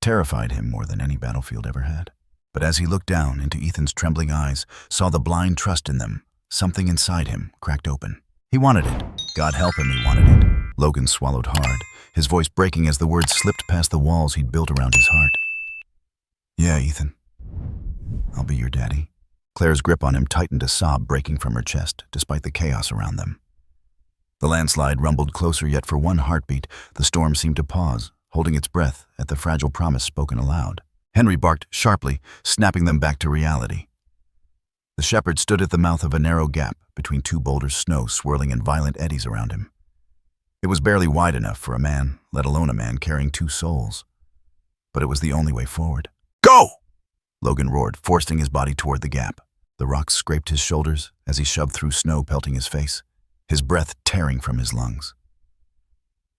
terrified him more than any battlefield ever had. But as he looked down into Ethan's trembling eyes, saw the blind trust in them, something inside him cracked open. He wanted it. God help him, he wanted it. Logan swallowed hard, his voice breaking as the words slipped past the walls he'd built around his heart. "Yeah, Ethan. I'll be your daddy." Claire's grip on him tightened, a sob breaking from her chest, despite the chaos around them. The landslide rumbled closer, yet for one heartbeat, the storm seemed to pause, holding its breath at the fragile promise spoken aloud. Henry barked sharply, snapping them back to reality. The shepherd stood at the mouth of a narrow gap between two boulders, snow swirling in violent eddies around him. It was barely wide enough for a man, let alone a man carrying two souls. But it was the only way forward. "Go!" Logan roared, forcing his body toward the gap. The rocks scraped his shoulders as he shoved through snow pelting his face, his breath tearing from his lungs.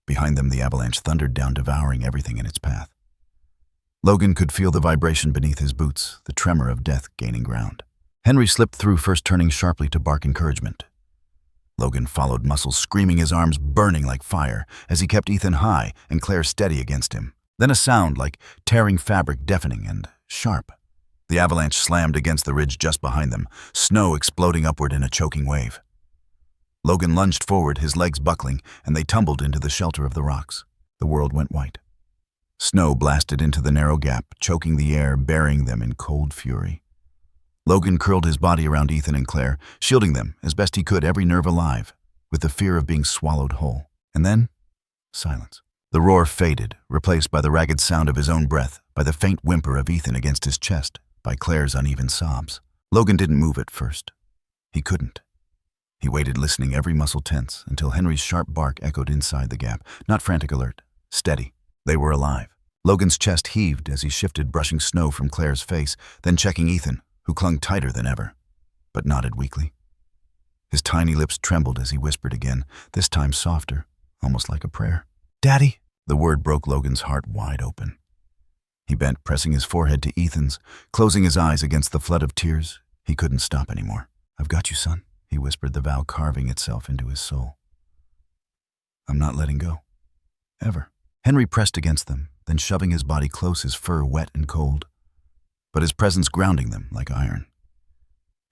Behind them, the avalanche thundered down, devouring everything in its path. Logan could feel the vibration beneath his boots, the tremor of death gaining ground. Henry slipped through, first turning sharply to bark encouragement. Logan followed, muscles screaming, his arms burning like fire, as he kept Ethan high and Claire steady against him. Then a sound like tearing fabric, deafening and sharp. The avalanche slammed against the ridge just behind them, snow exploding upward in a choking wave. Logan lunged forward, his legs buckling, and they tumbled into the shelter of the rocks. The world went white. Snow blasted into the narrow gap, choking the air, burying them in cold fury. Logan curled his body around Ethan and Claire, shielding them as best he could, every nerve alive, with the fear of being swallowed whole. And then, silence. The roar faded, replaced by the ragged sound of his own breath, by the faint whimper of Ethan against his chest, by Claire's uneven sobs. Logan didn't move at first. He couldn't. He waited, listening, every muscle tense, until Henry's sharp bark echoed inside the gap. Not frantic alert, steady. They were alive. Logan's chest heaved as he shifted, brushing snow from Claire's face, then checking Ethan, who clung tighter than ever, but nodded weakly. His tiny lips trembled as he whispered again, this time softer, almost like a prayer. "Daddy!" The word broke Logan's heart wide open. He bent, pressing his forehead to Ethan's, closing his eyes against the flood of tears. He couldn't stop anymore. "I've got you, son," he whispered, the vow carving itself into his soul. "I'm not letting go. Ever." Henry pressed against them, then shoving his body close, his fur wet and cold, but his presence grounding them like iron.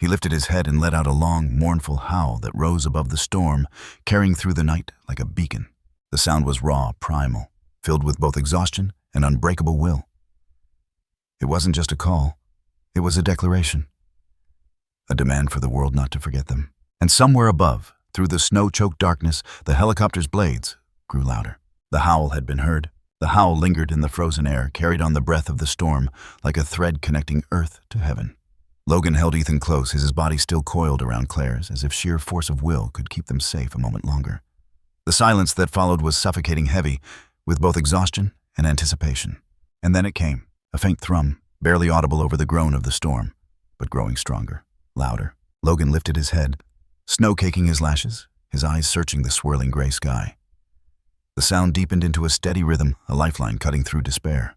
He lifted his head and let out a long, mournful howl that rose above the storm, carrying through the night like a beacon. The sound was raw, primal, filled with both exhaustion and unbreakable will. It wasn't just a call. It was a declaration. A demand for the world not to forget them. And somewhere above, through the snow-choked darkness, the helicopter's blades grew louder. The howl had been heard. The howl lingered in the frozen air, carried on the breath of the storm, like a thread connecting earth to heaven. Logan held Ethan close, his body still coiled around Claire's, as if sheer force of will could keep them safe a moment longer. The silence that followed was suffocating, heavy, with both exhaustion and anticipation. And then it came, a faint thrum, barely audible over the groan of the storm, but growing stronger, louder. Logan lifted his head, snow caking his lashes, his eyes searching the swirling gray sky. The sound deepened into a steady rhythm, a lifeline cutting through despair.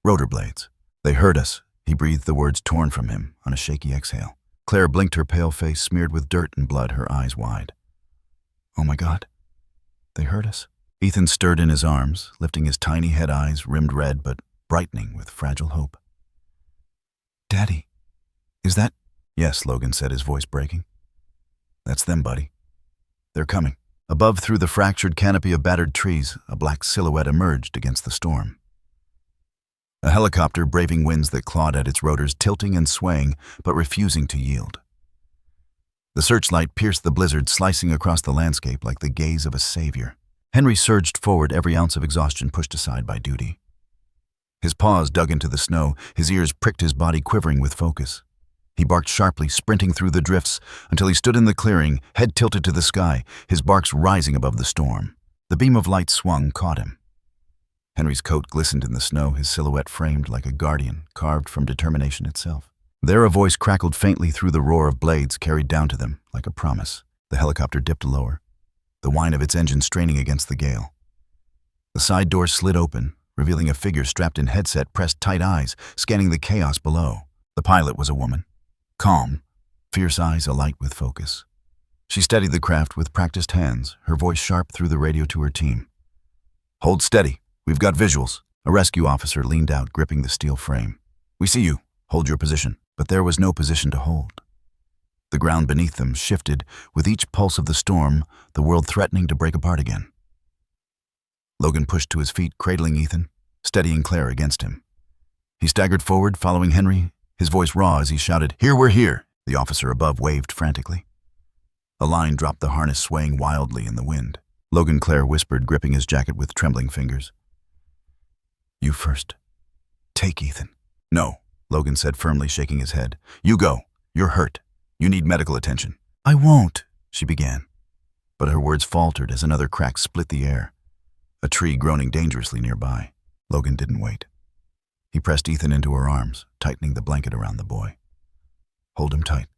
"Rotor blades. They heard us," he breathed, the words torn from him on a shaky exhale. Claire blinked, her pale face smeared with dirt and blood, her eyes wide. "Oh my God. They heard us." Ethan stirred in his arms, lifting his tiny head, eyes rimmed red but brightening with fragile hope. "Daddy, is that—" "Yes," Logan said, his voice breaking. "That's them, buddy. They're coming." Above, through the fractured canopy of battered trees, a black silhouette emerged against the storm. A helicopter braving winds that clawed at its rotors, tilting and swaying, but refusing to yield. The searchlight pierced the blizzard, slicing across the landscape like the gaze of a savior. Henry surged forward, every ounce of exhaustion pushed aside by duty. His paws dug into the snow, his ears pricked, his body quivering with focus. He barked sharply, sprinting through the drifts until he stood in the clearing, head tilted to the sky, his barks rising above the storm. The beam of light swung, caught him. Henry's coat glistened in the snow, his silhouette framed like a guardian carved from determination itself. There a voice crackled faintly through the roar of blades carried down to them like a promise. The helicopter dipped lower, the whine of its engine straining against the gale. The side door slid open, revealing a figure strapped in headset, pressed tight eyes, scanning the chaos below. The pilot was a woman. Calm, fierce eyes alight with focus. She steadied the craft with practiced hands, her voice sharp through the radio to her team. "Hold steady. We've got visuals." A rescue officer leaned out, gripping the steel frame. "We see you. Hold your position." But there was no position to hold. The ground beneath them shifted with each pulse of the storm, the world threatening to break apart again. Logan pushed to his feet, cradling Ethan, steadying Claire against him. He staggered forward, following Henry, his voice raw as he shouted, "Here, we're here!" The officer above waved frantically. A line dropped, the harness swaying wildly in the wind. Logan, Claire whispered, gripping his jacket with trembling fingers. "You first. Take Ethan." "No," Logan said firmly, shaking his head. "You go. You're hurt. You need medical attention." "I won't," she began. But her words faltered as another crack split the air, a tree groaning dangerously nearby. Logan didn't wait. He pressed Ethan into her arms, tightening the blanket around the boy. "Hold him tight.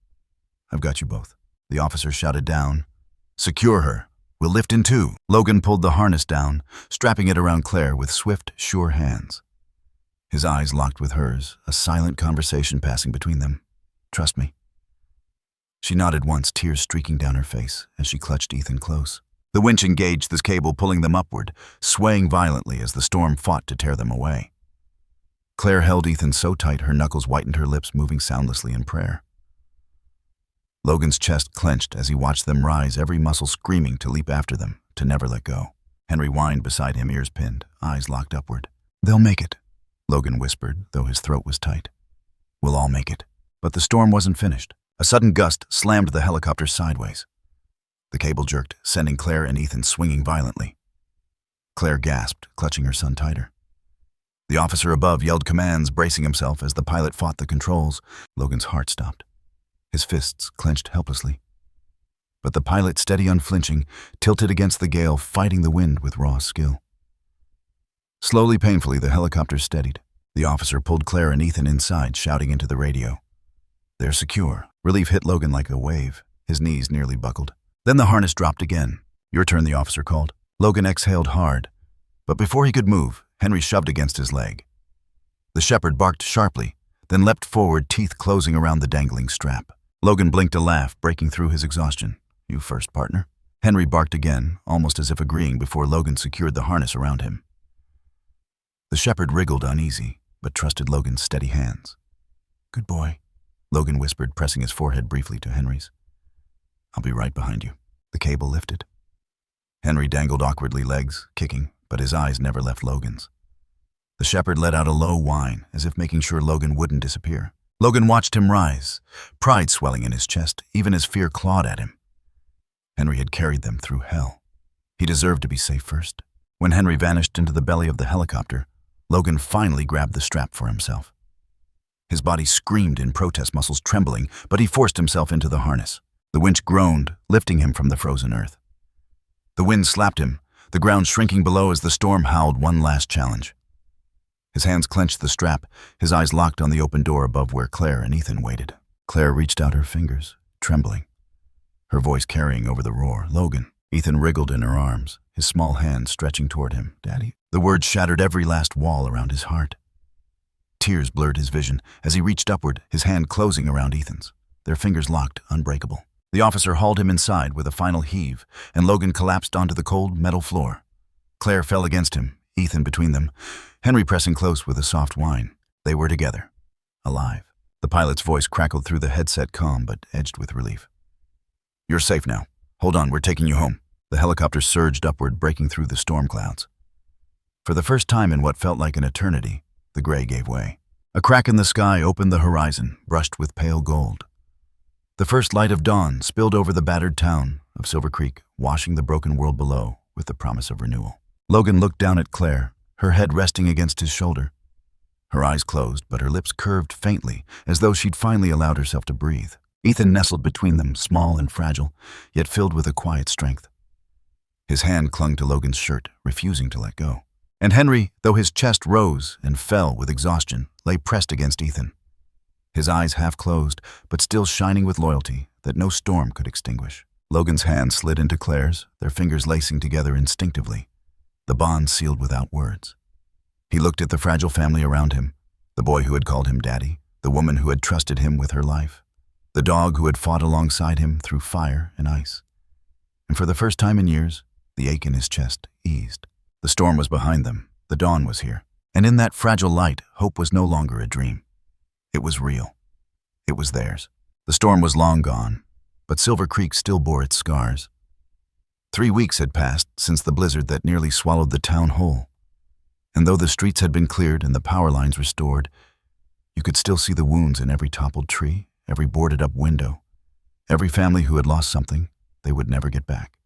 I've got you both." The officer shouted down, "Secure her. We'll lift in two." Logan pulled the harness down, strapping it around Claire with swift, sure hands. His eyes locked with hers, a silent conversation passing between them. "Trust me." She nodded once, tears streaking down her face as she clutched Ethan close. The winch engaged the cable, pulling them upward, swaying violently as the storm fought to tear them away. Claire held Ethan so tight her knuckles whitened, her lips moving soundlessly in prayer. Logan's chest clenched as he watched them rise, every muscle screaming to leap after them, to never let go. Henry whined beside him, ears pinned, eyes locked upward. "They'll make it," Logan whispered, though his throat was tight. "We'll all make it." But the storm wasn't finished. A sudden gust slammed the helicopter sideways. The cable jerked, sending Claire and Ethan swinging violently. Claire gasped, clutching her son tighter. The officer above yelled commands, bracing himself as the pilot fought the controls. Logan's heart stopped. His fists clenched helplessly. But the pilot, steady, unflinching, tilted against the gale, fighting the wind with raw skill. Slowly, painfully, the helicopter steadied. The officer pulled Claire and Ethan inside, shouting into the radio. "They're secure." Relief hit Logan like a wave. His knees nearly buckled. Then the harness dropped again. "Your turn," the officer called. Logan exhaled hard. But before he could move, Henry shoved against his leg. The shepherd barked sharply, then leapt forward, teeth closing around the dangling strap. Logan blinked a laugh, breaking through his exhaustion. "You first, partner." Henry barked again, almost as if agreeing, before Logan secured the harness around him. The shepherd wriggled uneasy, but trusted Logan's steady hands. "Good boy," Logan whispered, pressing his forehead briefly to Henry's. "I'll be right behind you." The cable lifted. Henry dangled awkwardly, legs kicking, but his eyes never left Logan's. The shepherd let out a low whine, as if making sure Logan wouldn't disappear. Logan watched him rise, pride swelling in his chest, even as fear clawed at him. Henry had carried them through hell. He deserved to be safe first. When Henry vanished into the belly of the helicopter, Logan finally grabbed the strap for himself. His body screamed in protest, muscles trembling, but he forced himself into the harness. The winch groaned, lifting him from the frozen earth. The wind slapped him, the ground shrinking below as the storm howled one last challenge. His hands clenched the strap, his eyes locked on the open door above where Claire and Ethan waited. Claire reached out her fingers, trembling, her voice carrying over the roar. "Logan." Ethan wriggled in her arms, his small hands stretching toward him. "Daddy." The words shattered every last wall around his heart. Tears blurred his vision as he reached upward, his hand closing around Ethan's, their fingers locked, unbreakable. The officer hauled him inside with a final heave, and Logan collapsed onto the cold metal floor. Claire fell against him, Ethan between them, Henry pressing close with a soft whine. They were together, alive. The pilot's voice crackled through the headset, calm but edged with relief. "You're safe now. Hold on, we're taking you home." The helicopter surged upward, breaking through the storm clouds. For the first time in what felt like an eternity, the gray gave way. A crack in the sky opened the horizon, brushed with pale gold. The first light of dawn spilled over the battered town of Silver Creek, washing the broken world below with the promise of renewal. Logan looked down at Claire, her head resting against his shoulder. Her eyes closed, but her lips curved faintly, as though she'd finally allowed herself to breathe. Ethan nestled between them, small and fragile, yet filled with a quiet strength. His hand clung to Logan's shirt, refusing to let go. And Henry, though his chest rose and fell with exhaustion, lay pressed against Ethan, his eyes half closed, but still shining with loyalty that no storm could extinguish. Logan's hand slid into Claire's, their fingers lacing together instinctively, the bond sealed without words. He looked at the fragile family around him, the boy who had called him daddy, the woman who had trusted him with her life, the dog who had fought alongside him through fire and ice. And for the first time in years, the ache in his chest eased. The storm was behind them, the dawn was here, and in that fragile light, hope was no longer a dream. It was real. It was theirs. The storm was long gone, but Silver Creek still bore its scars. 3 weeks had passed since the blizzard that nearly swallowed the town whole, and though the streets had been cleared and the power lines restored, you could still see the wounds in every toppled tree, every boarded-up window, every family who had lost something they would never get back.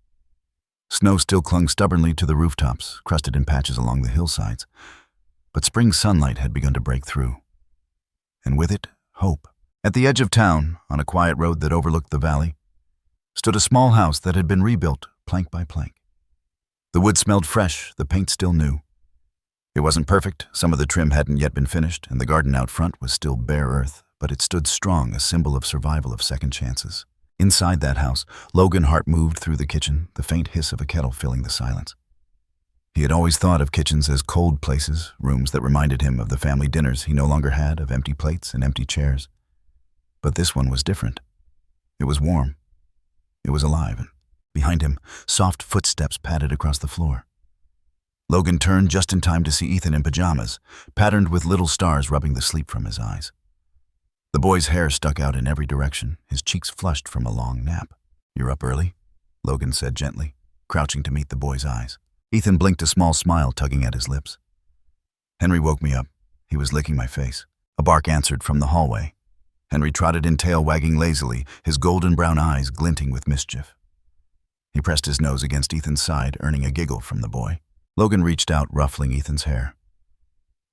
Snow still clung stubbornly to the rooftops, crusted in patches along the hillsides, but spring sunlight had begun to break through. And with it, hope. At the edge of town, on a quiet road that overlooked the valley, stood a small house that had been rebuilt plank by plank. The wood smelled fresh, the paint still new. It wasn't perfect, some of the trim hadn't yet been finished, and the garden out front was still bare earth, but it stood strong, a symbol of survival of second chances. Inside that house, Logan Hart moved through the kitchen, the faint hiss of a kettle filling the silence. He had always thought of kitchens as cold places, rooms that reminded him of the family dinners he no longer had, of empty plates and empty chairs. But this one was different. It was warm. It was alive, and behind him, soft footsteps padded across the floor. Logan turned just in time to see Ethan in pajamas, patterned with little stars rubbing the sleep from his eyes. The boy's hair stuck out in every direction, his cheeks flushed from a long nap. "You're up early?" Logan said gently, crouching to meet the boy's eyes. Ethan blinked a small smile tugging at his lips. "Henry woke me up. He was licking my face." A bark answered from the hallway. Henry trotted in, tail wagging lazily, his golden brown eyes glinting with mischief. He pressed his nose against Ethan's side, earning a giggle from the boy. Logan reached out, ruffling Ethan's hair.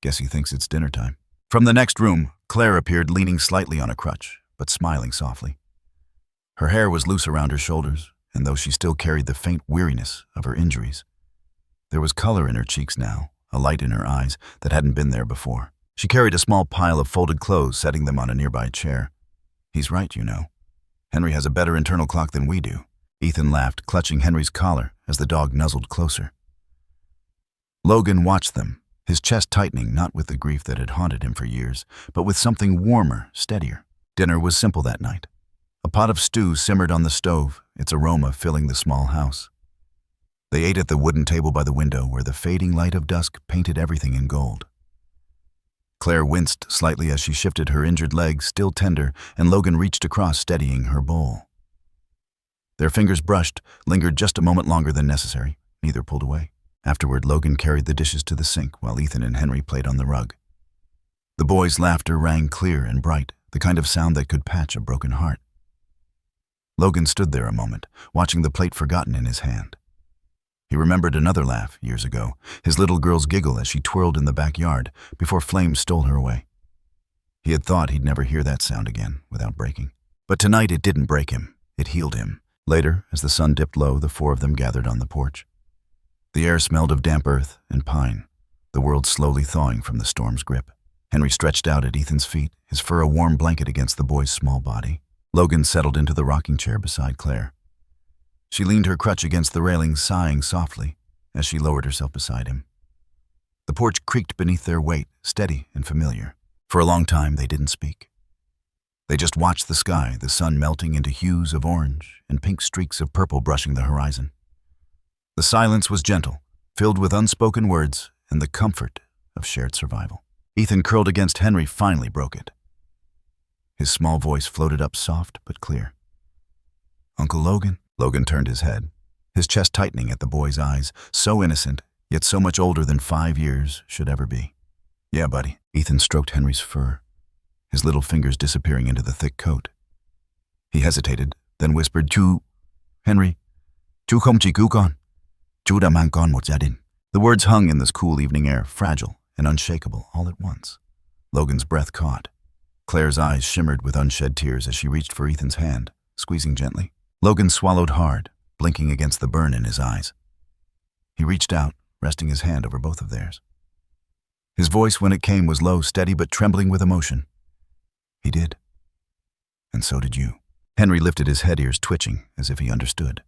"Guess he thinks it's dinner time." From the next room, Claire appeared, leaning slightly on a crutch, but smiling softly. Her hair was loose around her shoulders, and though she still carried the faint weariness of her injuries, there was color in her cheeks now, a light in her eyes that hadn't been there before. She carried a small pile of folded clothes, setting them on a nearby chair. "He's right, you know. Henry has a better internal clock than we do." Ethan laughed, clutching Henry's collar as the dog nuzzled closer. Logan watched them, his chest tightening, not with the grief that had haunted him for years, but with something warmer, steadier. Dinner was simple that night. A pot of stew simmered on the stove, its aroma filling the small house. They ate at the wooden table by the window, where the fading light of dusk painted everything in gold. Claire winced slightly as she shifted her injured leg, still tender, and Logan reached across, steadying her bowl. Their fingers brushed, lingered just a moment longer than necessary. Neither pulled away. Afterward, Logan carried the dishes to the sink while Ethan and Henry played on the rug. The boys' laughter rang clear and bright, the kind of sound that could patch a broken heart. Logan stood there a moment, watching the plate forgotten in his hand. He remembered another laugh years ago, his little girl's giggle as she twirled in the backyard before flames stole her away. He had thought he'd never hear that sound again without breaking. But tonight it didn't break him, it healed him. Later, as the sun dipped low, the four of them gathered on the porch. The air smelled of damp earth and pine, the world slowly thawing from the storm's grip. Henry stretched out at Ethan's feet, his fur a warm blanket against the boy's small body. Logan settled into the rocking chair beside Claire. She leaned her crutch against the railing, sighing softly as she lowered herself beside him. The porch creaked beneath their weight, steady and familiar. For a long time, they didn't speak. They just watched the sky, the sun melting into hues of orange and pink streaks of purple brushing the horizon. The silence was gentle, filled with unspoken words and the comfort of shared survival. Ethan, curled against Henry, finally broke it. His small voice floated up soft but clear. "Uncle Logan?" Logan turned his head, his chest tightening at the boy's eyes, so innocent, yet so much older than 5 years should ever be. "Yeah, buddy." Ethan stroked Henry's fur, his little fingers disappearing into the thick coat. He hesitated, then whispered, Henry, chú không chỉ cứu con, chú đã mang con một gia đình." The words hung in this cool evening air, fragile and unshakable all at once. Logan's breath caught. Claire's eyes shimmered with unshed tears as she reached for Ethan's hand, squeezing gently. Logan swallowed hard, blinking against the burn in his eyes. He reached out, resting his hand over both of theirs. His voice, when it came, was low, steady, but trembling with emotion. He did. And so did you. Henry lifted his head, ears twitching, as if he understood.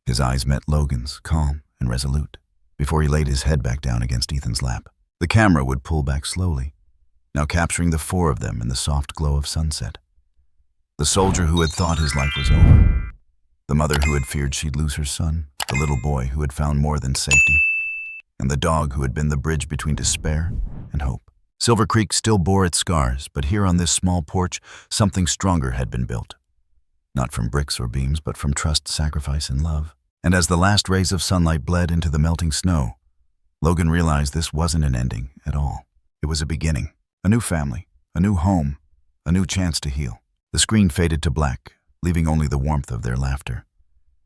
His eyes met Logan's, calm and resolute, before he laid his head back down against Ethan's lap. The camera would pull back slowly, now capturing the four of them in the soft glow of sunset. The soldier who had thought his life was over. The mother who had feared she'd lose her son. The little boy who had found more than safety. And the dog who had been the bridge between despair and hope. Silver Creek still bore its scars, but here on this small porch, something stronger had been built. Not from bricks or beams, but from trust, sacrifice, and love. And as the last rays of sunlight bled into the melting snow, Logan realized this wasn't an ending at all. It was a beginning. A new family, a new home, a new chance to heal. The screen faded to black, leaving only the warmth of their laughter.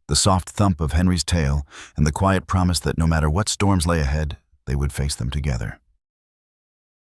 The soft thump of Henry's tail, and the quiet promise that no matter what storms lay ahead, they would face them together.